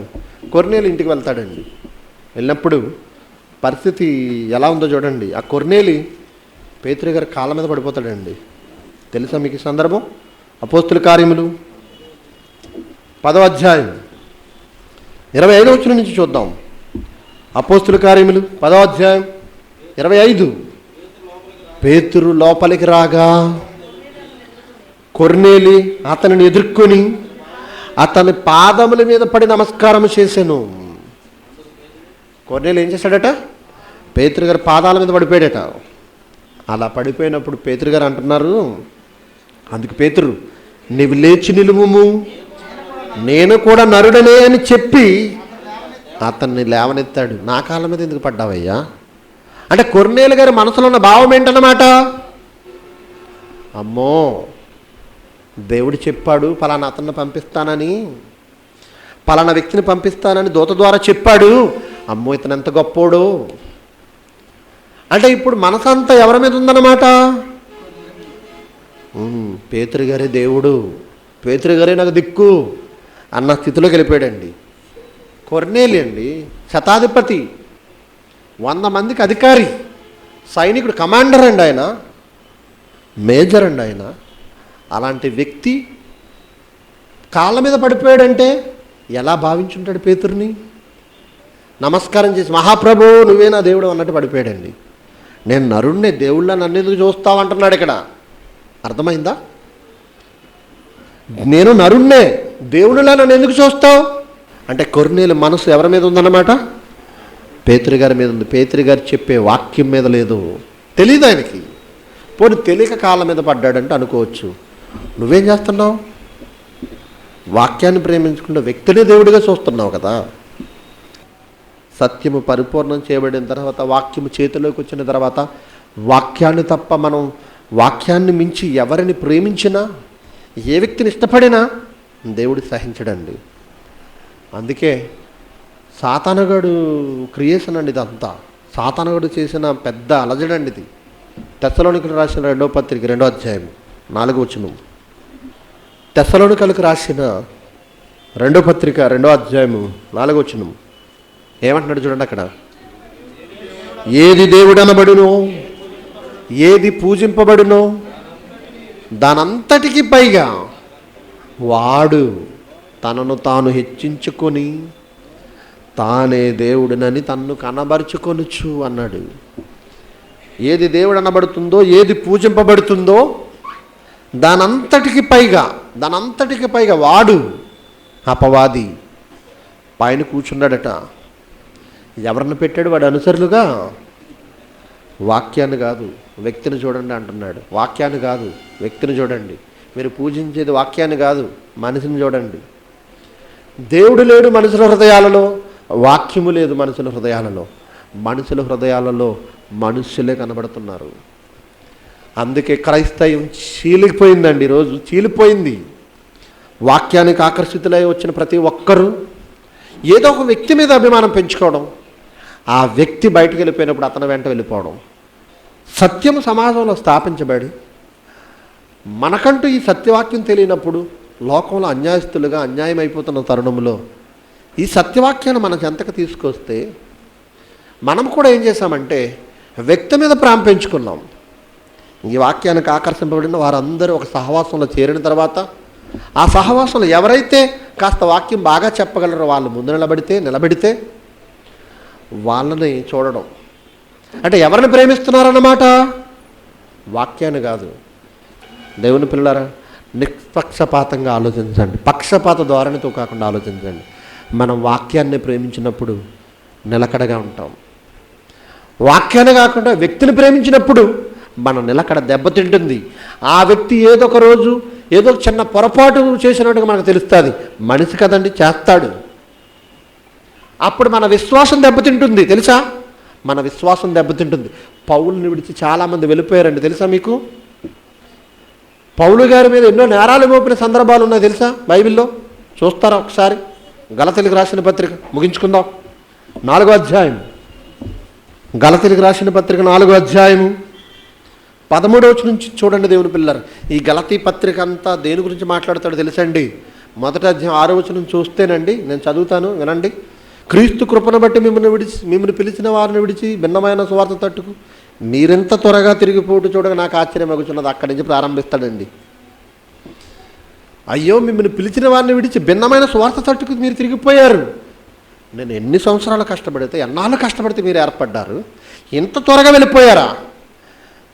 కొర్నేలు ఇంటికి వెళ్తాడండి. వెళ్ళినప్పుడు పరిస్థితి ఎలా ఉందో చూడండి. ఆ కొర్నేలి పేతురు గారి కాళ్ళ మీద పడిపోతాడండి. తెలుసా మీకు ఈ సందర్భం? అపోస్తుల కార్యములు 10వ అధ్యాయం 25వ వచనం నుంచి చూద్దాం. అపోస్తుల కార్యములు 10వ అధ్యాయం 25. పేతురు లోపలికి రాగా కొర్నేలి అతనిని ఎదుర్కొని అతని పాదముల మీద పడి నమస్కారం చేశాను. కొర్నేలి ఏం చేశాడట? పేతురు గారి పాదాల మీద పడిపోయాడట. అలా పడిపోయినప్పుడు పేతురు గారు అంటున్నారు, అందుకు పేతురు, నీవు లేచి నిలువుము, నేను కూడా నరుడనే అని చెప్పి అతన్ని లేవనెత్తాడు. నా కాళ్ళ మీద ఎందుకు పడ్డావయ్యా అంటే కొర్నేలు గారి మనసులో ఉన్న భావం ఏంటన్నమాట? అమ్మో, దేవుడు చెప్పాడు పలానా అతన్ని పంపిస్తానని, పలానా వ్యక్తిని పంపిస్తానని దూత ద్వారా చెప్పాడు. అమ్మో, ఇతను ఎంత గొప్పోడు అంటే ఇప్పుడు మనసంతా ఎవరి మీద ఉందన్నమాట? పేతురు గారే దేవుడు, పేతురు గారే నాకు దిక్కు అన్న స్థితిలోకి వెళ్ళిపోయాడండి. కొర్నేలి అండి, శతాధిపతి, 100 మందికి అధికారి, సైనికుడు, కమాండర్ అండి ఆయన, మేజర్ అండి ఆయన. అలాంటి వ్యక్తి కాళ్ళ మీద పడిపోయాడంటే ఎలా భావించుంటాడు పేతురుని? నమస్కారం చేసి, మహాప్రభు నువ్వే నా దేవుడు అన్నట్టు పడిపోయాడండి. నేను నరుణ్ణే, దేవుళ్ళ నన్ను ఎందుకు చూస్తావు అంటున్నాడు ఇక్కడ. అర్థమైందా? నేను నరుణ్ణే, దేవుళ్ళ నన్ను ఎందుకు చూస్తావు అంటే కొర్నేలు మనసు ఎవరి మీద ఉందన్నమాట? పేతురు గారి మీద ఉంది. పేతురు గారు చెప్పే వాక్యం మీద లేదు. తెలియదు ఆయనకి. పోనీ తెలియక కాళ్ళ మీద పడ్డాడంటే అనుకోవచ్చు. నువ్వేం చేస్తున్నావు? వాక్యాన్ని ప్రేమించుకుంటే వ్యక్తిని దేవుడిగా చూస్తున్నావు కదా. సత్యము పరిపూర్ణం చేయబడిన తర్వాత, వాక్యము చేతిలోకి వచ్చిన తర్వాత, వాక్యాన్ని తప్ప మనం వాక్యాన్ని మించి ఎవరిని ప్రేమించినా, ఏ వ్యక్తిని ఇష్టపడినా దేవుడు సహించడండి. అందుకే సాతానుగాడు క్రియేషన్ అండి ఇదంతా. సాతానుగాడు చేసిన పెద్ద అలజడండి ఇది. తెస్సలోనికలకు రాసిన 2వ పత్రిక 2వ అధ్యాయం 4వ వచనం. తెస్సలోనికలకు రాసిన 2వ పత్రిక 2వ అధ్యాయం 4వ వచనం ఏమంటున్నాడు చూడండి అక్కడ. ఏది దేవుడనబడునో, ఏది పూజింపబడునో దానంతటికి పైగా వాడు తనను తాను హెచ్చించుకొని తానే దేవుడినని తన్ను కనబరుచుకొనుచు అన్నాడు. ఏది దేవుడు అనబడుతుందో, ఏది పూజింపబడుతుందో దానంతటికి పైగా వాడు, అపవాది, పైన కూర్చున్నాడట. ఎవరిని పెట్టాడు వాడు అనుసరులుగా? వాక్యాన్ని కాదు, వ్యక్తిని చూడండి అంటున్నాడు. వాక్యాన్ని కాదు, వ్యక్తిని చూడండి. మీరు పూజించేది వాక్యాన్ని కాదు, మనిషిని చూడండి. దేవుడు లేడు మనుషుల హృదయాలలో, వాక్యము లేదు మనుషుల హృదయాలలో. మనుషుల హృదయాలలో మనుషులే కనబడుతున్నారు. అందుకే క్రైస్తవం చీలిపోయిందండి. ఈరోజు చీలిపోయింది. వాక్యానికి ఆకర్షితులై వచ్చిన ప్రతి ఒక్కరూ ఏదో ఒక వ్యక్తి మీద అభిమానం పెంచుకోవడం, ఆ వ్యక్తి బయటకు వెళ్ళిపోయినప్పుడు అతని వెంట వెళ్ళిపోవడం. సత్యం సమాజంలో స్థాపించబడి మనకంటూ ఈ సత్యవాక్యం తెలియనప్పుడు లోకంలో అన్యాయస్తులుగా అన్యాయం అయిపోతున్న తరుణంలో ఈ సత్యవాక్యాన్ని మనకు ఎంతకు తీసుకొస్తే మనం కూడా ఏం చేశామంటే వ్యక్తి మీద ప్రేమ పెంచుకున్నాం. ఈ వాక్యానికి ఆకర్షింపబడిన వారందరూ ఒక సహవాసంలో చేరిన తర్వాత ఆ సహవాసంలో ఎవరైతే కాస్త వాక్యం బాగా చెప్పగలరో వాళ్ళు ముందు నిలబెడితే వాళ్ళని చూడడం. అంటే ఎవరిని ప్రేమిస్తున్నారన్నమాట? వాక్యాన్ని కాదు. దేవుని పిల్లలారా, నిష్పక్షపాతంగా ఆలోచించండి. పక్షపాత ధోరణితో కాకుండా ఆలోచించండి. మనం వాక్యాన్ని ప్రేమించినప్పుడు నిలకడగా ఉంటాం. వాక్యాన్ని కాకుండా వ్యక్తిని ప్రేమించినప్పుడు మన నిలకడ దెబ్బతింటుంది. ఆ వ్యక్తి ఏదో ఒక రోజు ఏదో చిన్న పొరపాటు చేసినట్టుగా మనకు తెలుస్తుంది. మనిషి కదండి, చేస్తాడు. అప్పుడు మన విశ్వాసం దెబ్బతింటుంది. తెలుసా? మన విశ్వాసం దెబ్బతింటుంది. పౌలుని విడిచి చాలామంది వెళ్ళిపోయారండి. తెలుసా మీకు? పౌలు గారి మీద ఎన్నో నేరాలు మోపిన సందర్భాలు ఉన్నాయి తెలుసా బైబిల్లో. చూస్తారా ఒకసారి? గలతీలకు రాసిన పత్రిక ముగించుకుందాం. 4వ అధ్యాయం, గలతీలకు రాసిన పత్రిక 4వ అధ్యాయము 13వ వచనం నుంచి చూడండి దేవుని పిల్లలు. ఈ గలతీ పత్రిక అంతా దేని గురించి మాట్లాడతాడో తెలుసండి. మొదటి అధ్యాయం 6వ వచనం చూస్తేనండి, నేను చదువుతాను వినండి. క్రీస్తు కృపను బట్టి మిమ్మల్ని పిలిచిన వారిని విడిచి భిన్నమైన సువార్త తట్టుకు మీరెంత త్వరగా తిరిగిపోటు చూడగా నాకు ఆశ్చర్యమగుచున్నది. అక్కడి నుంచి ప్రారంభిస్తాడండి. అయ్యో, మిమ్మల్ని పిలిచిన వారిని విడిచి భిన్నమైన సువార్త తట్టుకు మీరు తిరిగిపోయారు. నేను ఎన్ని సంవత్సరాలు కష్టపడితే, ఎన్నాళ్ళు కష్టపడితే మీరు ఏర్పడ్డారు, ఇంత త్వరగా వెళ్ళిపోయారా?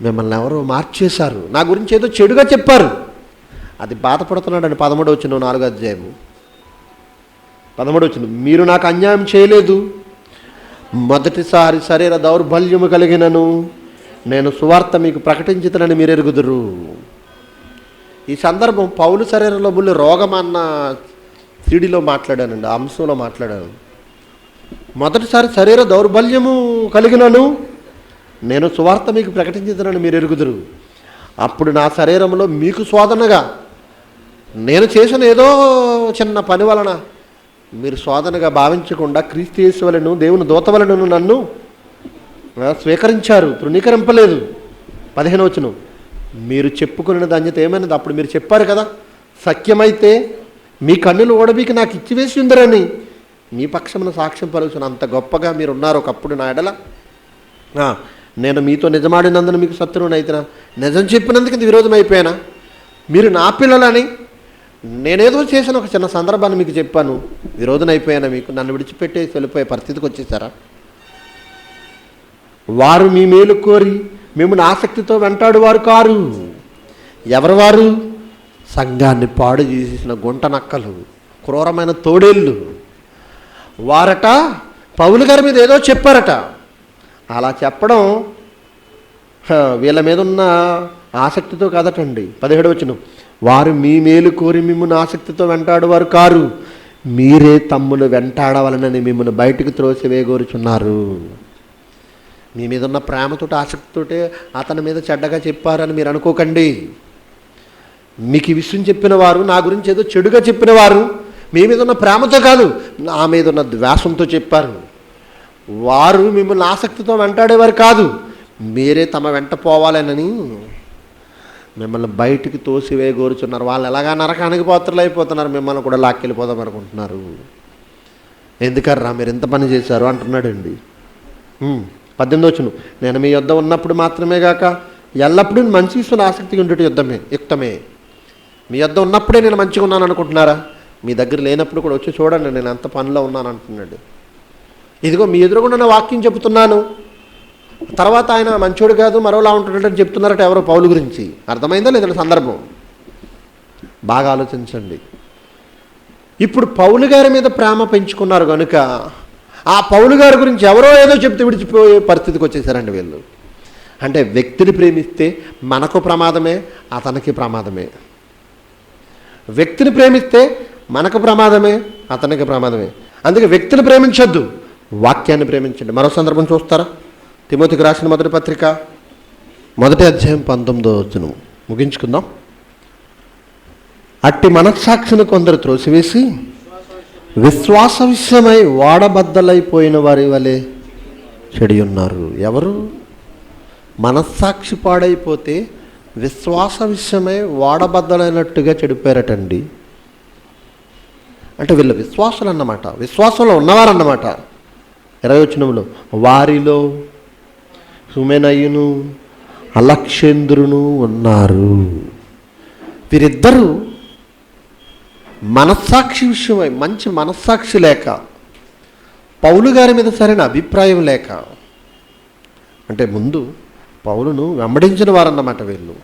మిమ్మల్ని ఎవరో మార్చేశారు, నా గురించి ఏదో చెడుగా చెప్పారు. అది బాధపడుతున్నాడని 13వ వచనం 4వ అధ్యాయము 13వ వచనం. మీరు నాకు అన్యాయం చేయలేదు, మొదటిసారి శరీర దౌర్బల్యము కలిగినను నేను సువార్త మీకు ప్రకటించుతానని మీరు ఎరుగుదురు. ఈ సందర్భం పౌలు శరీరంలో ముళ్ళు రోగం అన్న సిడిలో మాట్లాడానండి, అంశంలో మాట్లాడాను. మొదటిసారి శరీర దౌర్బల్యము కలిగినను నేను సువార్త మీకు ప్రకటించుతానని మీరు ఎరుగుదురు. అప్పుడు నా శరీరంలో మీకు శోధనగా, నేను చేసిన ఏదో చిన్న పని వలన మీరు శోధనగా భావించకుండా క్రీస్తు యేసు వలెను దేవుని దూత వలెను నన్ను స్వీకరించారు, తృణీకరింపలేదు. 15వ వచనం. మీరు చెప్పుకున్న ధన్యత ఏమైనది? అప్పుడు మీరు చెప్పారు కదా, సత్యమైతే మీ కన్నులు ఓడబీకి నాకు ఇచ్చివేసి ఉందరని మీ పక్షమున సాక్ష్యం పలుకుతున్న. అంత గొప్పగా మీరు ఉన్నారు ఒకప్పుడు నా ఎడల. నేను మీతో నిజమాడినందున మీకు శత్రువునైతున్నా, నిజం చెప్పినందుకు ఇది విరోధం అయిపోయానా? మీరు నా పిల్లలని నేనేదో చేసిన ఒక చిన్న సందర్భాన్ని మీకు చెప్పాను, విరోధం అయిపోయానా? మీకు నన్ను విడిచిపెట్టేసి వెళ్ళిపోయే పరిస్థితికి వచ్చేసారా? వారు మీ మేలు కోరి మిమ్మల్ని ఆసక్తితో వెంటాడువారు కారు. ఎవరు వారు? సంఘాన్ని పాడు చేసేసిన గుంట నక్కలు, క్రూరమైన తోడేళ్ళు. వారట పౌలు గారి మీద ఏదో చెప్పారట. అలా చెప్పడం వీళ్ళ మీద ఉన్న ఆసక్తితో కాదటండి. 17వ వచనం. వారు మీ మేలు కోరి మిమ్మల్ని ఆసక్తితో వెంటాడువారు కారు, మీరే తమ్మును వెంటాడవలనని మిమ్మల్ని బయటకు త్రోసివేయగోరుచున్నారు. మీ మీద ఉన్న ప్రేమతోటి ఆసక్తితోటే అతని మీద చెడ్డగా చెప్పారని మీరు అనుకోకండి. మీకు ఈ విషయం చెప్పిన వారు, నా గురించి ఏదో చెడుగా చెప్పిన వారు మీ మీద ఉన్న ప్రేమతో కాదు, నా మీద ఉన్న ద్వేషంతో చెప్పారు. వారు మిమ్మల్ని ఆసక్తితో వెంటాడేవారు కాదు, మీరే తమ వెంట పోవాలనని మిమ్మల్ని బయటికి తోసివేయగోరుచున్నారు. వాళ్ళు ఎలాగా నరకానికి పాత్రలు అయిపోతున్నారు, మిమ్మల్ని కూడా లాక్కెళ్ళిపోదాం అనుకుంటున్నారు. ఎందుకర్రా మీరు ఎంత పని చేశారు అంటున్నాడండి. 18వ వచనం. నేను మీ యొద్ద ఉన్నప్పుడు మాత్రమే గాక ఎల్లప్పుడూ మంచి విషయంలో ఆసక్తిగా ఉండేటి యుక్తమే. మీ యొద్ద ఉన్నప్పుడే నేను మంచిగా ఉన్నాను అనుకుంటున్నారా? మీ దగ్గర లేనప్పుడు కూడా వచ్చి చూడండి నేను ఎంత పనిలో ఉన్నాను అంటున్నాడు. ఇదిగో మీ ఎదురుగుండా వాక్యం చెబుతున్నాను, తర్వాత ఆయన మంచోడు కాదు మరోలా ఉంటున్నాడని చెప్తున్నారట ఎవరో పౌలు గురించి. అర్థమైందా లేదా సందర్భం? బాగా ఆలోచించండి. ఇప్పుడు పౌలు గారి మీద ప్రేమ పెంచుకున్నారు కనుక ఆ పౌలు గారి గురించి ఎవరో ఏదో చెప్తే విడిచిపోయే పరిస్థితికి వచ్చేసారండి వీళ్ళు. అంటే వ్యక్తిని ప్రేమిస్తే మనకు ప్రమాదమే, అతనికి ప్రమాదమే. వ్యక్తిని ప్రేమిస్తే మనకు ప్రమాదమే, అతనికి ప్రమాదమే. అందుకే వ్యక్తిని ప్రేమించొద్దు, వాక్యాన్ని ప్రేమించండి. మరో సందర్భం చూస్తారా? తిమోతికి రాసిన మొదటి పత్రిక 1వ అధ్యాయం 19వ వచనం ముగించుకుందాం. అట్టి మనస్సాక్షిని కొందరు త్రోసివేసి విశ్వాస విషయమై వాడబద్దలైపోయిన వారి వలె చెడి ఉన్నారు. ఎవరు? మనస్సాక్షి పాడైపోతే విశ్వాస విషయమై వాడబద్దలైనట్టుగా చెడిపోయారటండి. అంటే వీళ్ళు విశ్వాసులు అన్నమాట, విశ్వాసంలో ఉన్నవారన్నమాట. 20వ వచనంలో వారిలో సుమెనయును అలక్షేంద్రును ఉన్నారు. వీరిద్దరూ మనస్సాక్షి విషయమై మంచి మనస్సాక్షి లేక, పౌలు గారి మీద సరైన అభిప్రాయం లేక, అంటే ముందు పౌలును వెంబడించిన వారన్నమాట వీళ్ళు.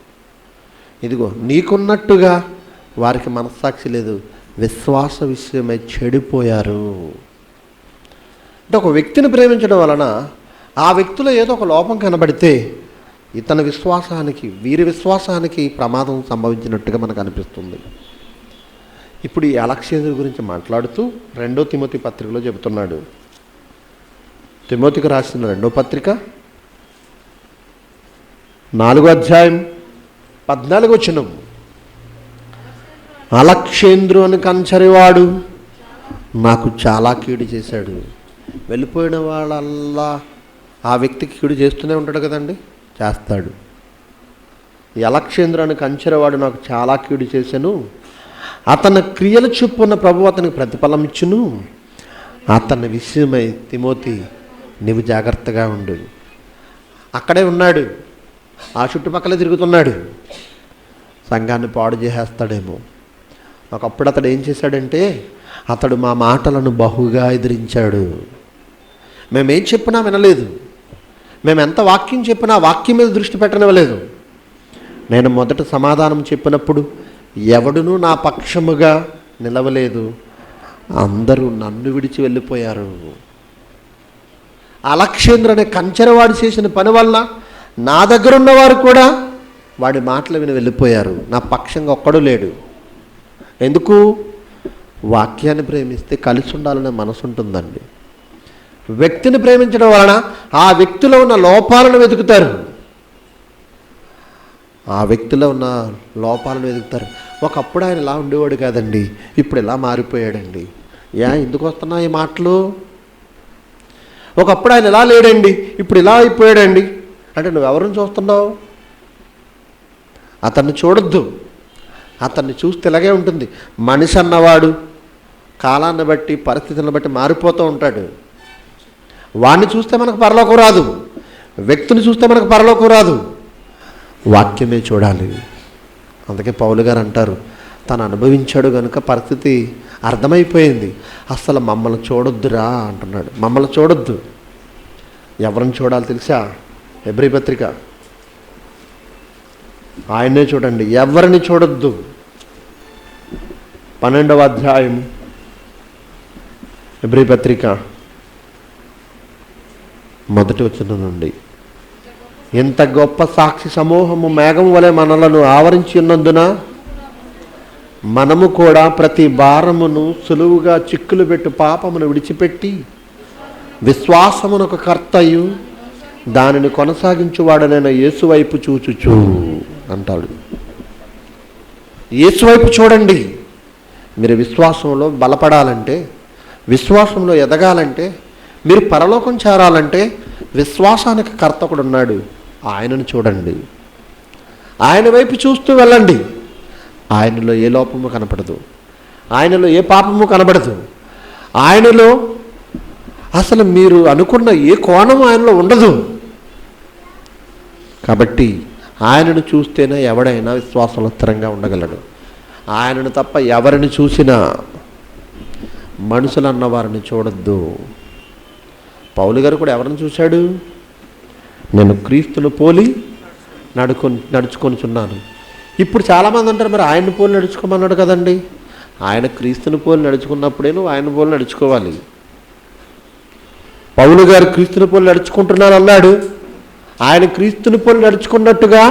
ఇదిగో నీకున్నట్టుగా వారికి మనస్సాక్షి లేదు, విశ్వాస విషయమై చెడిపోయారు. అంటే ఒక వ్యక్తిని ప్రేమించడం వలన ఆ వ్యక్తిలో ఏదో ఒక లోపం కనబడితే ఇతని విశ్వాసానికి, వీరి విశ్వాసానికి ప్రమాదం సంభవించినట్టుగా మనకు అనిపిస్తుంది. ఇప్పుడు ఈ అలక్షేంద్రుడి గురించి మాట్లాడుతూ 2వ తిమోతి పత్రికలో చెబుతున్నాడు. తిమోతికి రాసిన 2వ పత్రిక 4వ అధ్యాయం 14వ వచనం. అలక్షేంద్రు అని కంచరివాడు నాకు చాలా కీడు చేశాడు. వెళ్ళిపోయిన వాళ్ళల్లా ఆ వ్యక్తికి కీడు చేస్తూనే ఉంటాడు కదండి, చేస్తాడు. ఈ అలక్షేంద్రు అని కంచరివాడు నాకు చాలా కీడు చేశాను, అతని క్రియల చొప్పున ప్రభువు అతనికి ప్రతిఫలం ఇచ్చును. అతని విషయమై తిమోతి నీవు జాగ్రత్తగా ఉండు. అక్కడే ఉన్నాడు, ఆ చుట్టుపక్కలే తిరుగుతున్నాడు, సంఘాన్ని పాడు చేసేస్తాడేమో. ఒకప్పుడు అతడు ఏం చేశాడంటే, అతడు మా మాటలను బహుగా ఎదిరించాడు. మేమేం చెప్పినా వినలేదు, మేము ఎంత వాక్యం చెప్పినా వాక్యం మీద దృష్టి పెట్టనివ్వలేదు. నేను మొదట సమాధానం చెప్పినప్పుడు ఎవడునూ నా పక్షముగా నిలవలేదు, అందరూ నన్ను విడిచి వెళ్ళిపోయారు. అలక్షేంద్ర అనే కంచెరవాడు చేసిన పని వల్ల నా దగ్గర ఉన్నవారు కూడా వాడి మాటలు విని వెళ్ళిపోయారు. నా పక్షంగా ఒక్కడు లేడు. ఎందుకు? వాక్యాన్ని ప్రేమిస్తే కలిసి ఉండాలనే మనసు ఉంటుందండి. వ్యక్తిని ప్రేమించడం వలన ఆ వ్యక్తిలో ఉన్న లోపాలను వెతుకుతారు, ఆ వ్యక్తిలో ఉన్న లోపాలను వెతుకుతారు. ఒకప్పుడు ఆయన ఇలా ఉండేవాడు కాదండి, ఇప్పుడు ఇలా మారిపోయాడండి. ఎందుకు వస్తున్నాయి ఈ మాటలు? ఒకప్పుడు ఆయన ఇలా లేడండి, ఇప్పుడు ఇలా అయిపోయాడండి అంటే నువ్వెవరిని చూస్తున్నావు? అతన్ని చూడొద్దు. అతన్ని చూస్తే ఇలాగే ఉంటుంది. మనిషి అన్నవాడు కాలాన్ని బట్టి పరిస్థితులను బట్టి మారిపోతూ ఉంటాడు. వాడిని చూస్తే మనకు పరలోకం రాదు, వ్యక్తిని చూస్తే మనకు పరలోకం రాదు. వాక్యమే చూడాలి. అందుకే పౌలు గారు అంటారు, తను అనుభవించాడు కనుక పరిస్థితి అర్థమైపోయింది. అసలు మమ్మల్ని చూడొద్దురా అంటున్నాడు. మమ్మల్ని చూడొద్దు. ఎవరిని చూడాలి తెలుసా? హెబ్రీ పత్రిక ఆయన్నే చూడండి, ఎవరిని చూడొద్దు. 12వ అధ్యాయం హెబ్రీ పత్రిక 1వ వచనం నుండి, ఎంత గొప్ప సాక్షి సమూహము మేఘం వలె మనలను ఆవరించి ఉన్నందున మనము కూడా ప్రతి భారమును సులువుగా చిక్కులు పెట్టు పాపమును విడిచిపెట్టి విశ్వాసమునకు కర్తయు దానిని కొనసాగించువాడనైన యేసు వైపు చూచుచు అంటాడు. యేసు వైపు చూడండి. మీరు విశ్వాసంలో బలపడాలంటే, విశ్వాసంలో ఎదగాలంటే, మీరు పరలోకం చేరాలంటే విశ్వాసానికి కర్త ఒకడు ఉన్నాడు, ఆయనను చూడండి. ఆయన వైపు చూస్తూ వెళ్ళండి. ఆయనలో ఏ లోపము కనపడదు, ఆయనలో ఏ పాపము కనబడదు, ఆయనలో అసలు మీరు అనుకున్న ఏ కోణం ఆయనలో ఉండదు. కాబట్టి ఆయనను చూస్తేనే ఎవడైనా విశ్వాసంలో స్థిరంగా ఉండగలడు. ఆయనను తప్ప ఎవరిని చూసినా మనుషులు అన్నవారిని చూడొద్దు. పౌలు గారు కూడా ఎవరిని చూశాడు? నేను క్రీస్తును పోలి నడుచుకొనిచున్నాను. ఇప్పుడు చాలామంది అంటారు, మరి ఆయన్ని పోలి నడుచుకోమన్నాడు కదండి. ఆయన క్రీస్తుని పోలి నడుచుకున్నప్పుడే నువ్వు ఆయన పోలి నడుచుకోవాలి. పౌలు గారు క్రీస్తుని పోలి నడుచుకుంటున్నాను అన్నాడు. ఆయన క్రీస్తుని పోలి నడుచుకున్నట్టుగా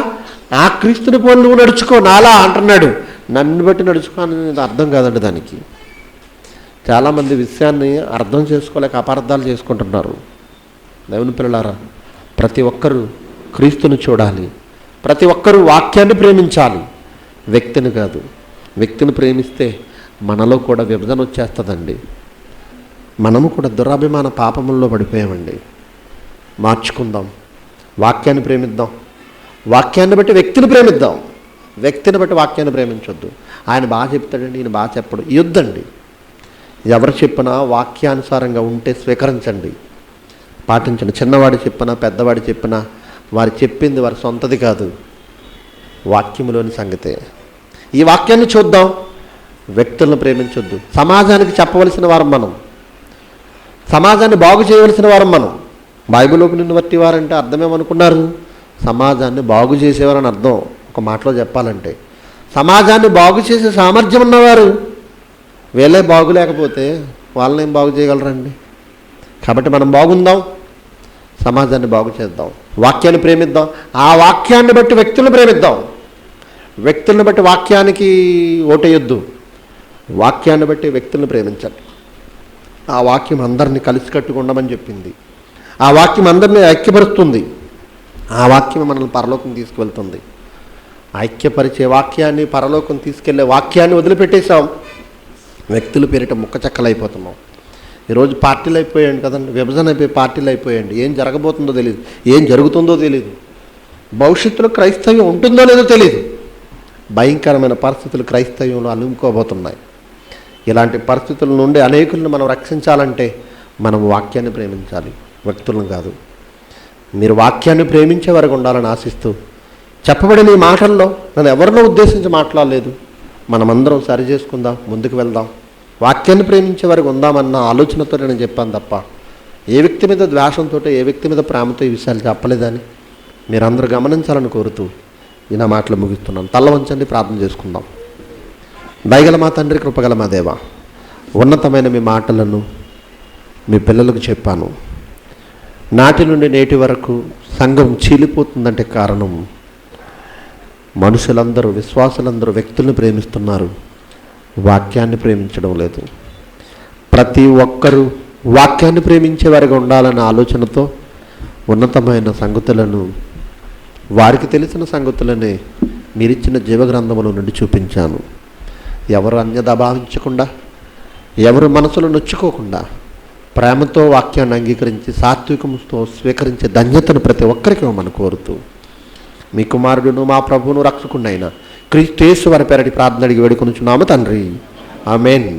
ఆ క్రీస్తుని పోలి నువ్వు నడుచుకో నాలా అంటున్నాడు. నన్ను బట్టి నడుచుకో అనేది అర్థం కాదండి. దానికి చాలామంది విషయాన్ని అర్థం చేసుకోలేక అపార్థాలు చేసుకుంటున్నారు. దేవుని పిల్లలారా, ప్రతి ఒక్కరూ క్రీస్తుని చూడాలి. ప్రతి ఒక్కరూ వాక్యాన్ని ప్రేమించాలి, వ్యక్తిని కాదు. వ్యక్తిని ప్రేమిస్తే మనలో కూడా విభజన వచ్చేస్తుందండి. మనము కూడా దురాభిమాన పాపముల్లో పడిపోయామండి. మార్చుకుందాం, వాక్యాన్ని ప్రేమిద్దాం. వాక్యాన్ని బట్టి వ్యక్తిని ప్రేమిద్దాం, వ్యక్తిని బట్టి వాక్యాన్ని ప్రేమించొద్దు. ఆయన బాగా చెప్తాడండి, ఈయన బాగా చెప్పడు, ఇవ్వద్దండి. ఎవరు చెప్పినా వాక్యానుసారంగా ఉంటే స్వీకరించండి, పాటించండి. చిన్నవాడు చెప్పినా పెద్దవాడు చెప్పినా వారు చెప్పింది వారి సొంతది కాదు, వాక్యములోని సంగతే. ఈ వాక్యాన్ని చూద్దాం, వ్యక్తులను ప్రేమించొద్దు. సమాజానికి చెప్పవలసిన వారం మనం, సమాజాన్ని బాగు చేయవలసిన వారం మనం. బైబిల్ ఓపెన్ బట్టి వారంటే అర్థమేమనుకున్నారు? సమాజాన్ని బాగు చేసేవారని అర్థం. ఒక మాటలో చెప్పాలంటే సమాజాన్ని బాగు చేసే సామర్థ్యం ఉన్నవారు. వీళ్ళే బాగు లేకపోతే వాళ్ళని ఏం బాగు చేయగలరండి? కాబట్టి మనం బాగుందాం, సమాజాన్ని బాగు చేద్దాం, వాక్యాన్ని ప్రేమిద్దాం. ఆ వాక్యాన్ని బట్టి వ్యక్తులను ప్రేమిద్దాం. వ్యక్తులను బట్టి వాక్యానికి ఓటేయొద్దు, వాక్యాన్ని బట్టి వ్యక్తులను ప్రేమించండి. ఆ వాక్యం అందరినీ కలిసికట్టుగా ఉండమని చెప్పింది. ఆ వాక్యం అందరినీ ఐక్యపరుస్తుంది. ఆ వాక్యం మనల్ని పరలోకం తీసుకువెళ్తుంది. ఐక్యపరిచే వాక్యాన్ని, పరలోకం తీసుకెళ్లే వాక్యాన్ని వదిలిపెట్టేశాం. వ్యక్తుల పేరిట ముక్క చెక్కలైపోతున్నాం. ఈరోజు పార్టీలు అయిపోయాయండి కదండి, విభజన అయిపోయి పార్టీలు అయిపోయాయండి. ఏం జరగబోతుందో తెలియదు, ఏం జరుగుతుందో తెలియదు, భవిష్యత్తులో క్రైస్తవ్యం ఉంటుందో లేదో తెలియదు. భయంకరమైన పరిస్థితులు క్రైస్తవ్యంలో అలుముకోబోతున్నాయి. ఇలాంటి పరిస్థితుల నుండి అనేకులను మనం రక్షించాలంటే మనం వాక్యాన్ని ప్రేమించాలి, వ్యక్తులను కాదు. మీరు వాక్యాన్ని ప్రేమించే వరకు ఉండాలని ఆశిస్తూ చెప్పబడిన ఈ మాటల్లో నన్ను ఎవరినో ఉద్దేశించి మాట్లాడలేదు. మనమందరం సరి చేసుకుందాం, ముందుకు వెళ్దాం, వాక్యాన్ని ప్రేమించే వరకు ఉందామన్న ఆలోచనతో నేను చెప్పాను తప్ప ఏ వ్యక్తి మీద ద్వేషంతో, ఏ వ్యక్తి మీద ప్రేమతో ఈ విషయాలు చెప్పలేదని మీరందరూ గమనించాలని కోరుతూ ఈ నా మాటలు ముగిస్తున్నాను. తల్ల వంచండి, ప్రార్థన చేసుకుందాం. దయగల మా తండ్రి, కృపగల మా దేవ, ఉన్నతమైన మీ మాటలను మీ పిల్లలకు చెప్పాను. నాటి నుండి నేటి వరకు సంఘం చీలిపోతుందంటే కారణం మనుషులందరూ, విశ్వాసులందరూ వ్యక్తులను ప్రేమిస్తున్నారు, వాక్యాన్ని ప్రేమించడం లేదు. ప్రతి ఒక్కరూ వాక్యాన్ని ప్రేమించే వారిగా ఉండాలన్న ఆలోచనతో ఉన్నతమైన సంగతులను, వారికి తెలిసిన సంగతులనే మీరిచ్చిన జీవగ్రంథముల నుండి చూపించాను. ఎవరు అన్యద భావించకుండా, ఎవరు మనసులో నొచ్చుకోకుండా ప్రేమతో వాక్యాన్ని అంగీకరించి సాత్వికంతో స్వీకరించే ధన్యతను ప్రతి ఒక్కరికి మనం కోరుతూ మీ కుమారుడును మా ప్రభువును రక్షకుడైన క్రీస్తు యేసు వారి పేరటి ప్రార్థన అడిగి వేడుకొనుచున్నాము తండ్రి. ఆమేన్.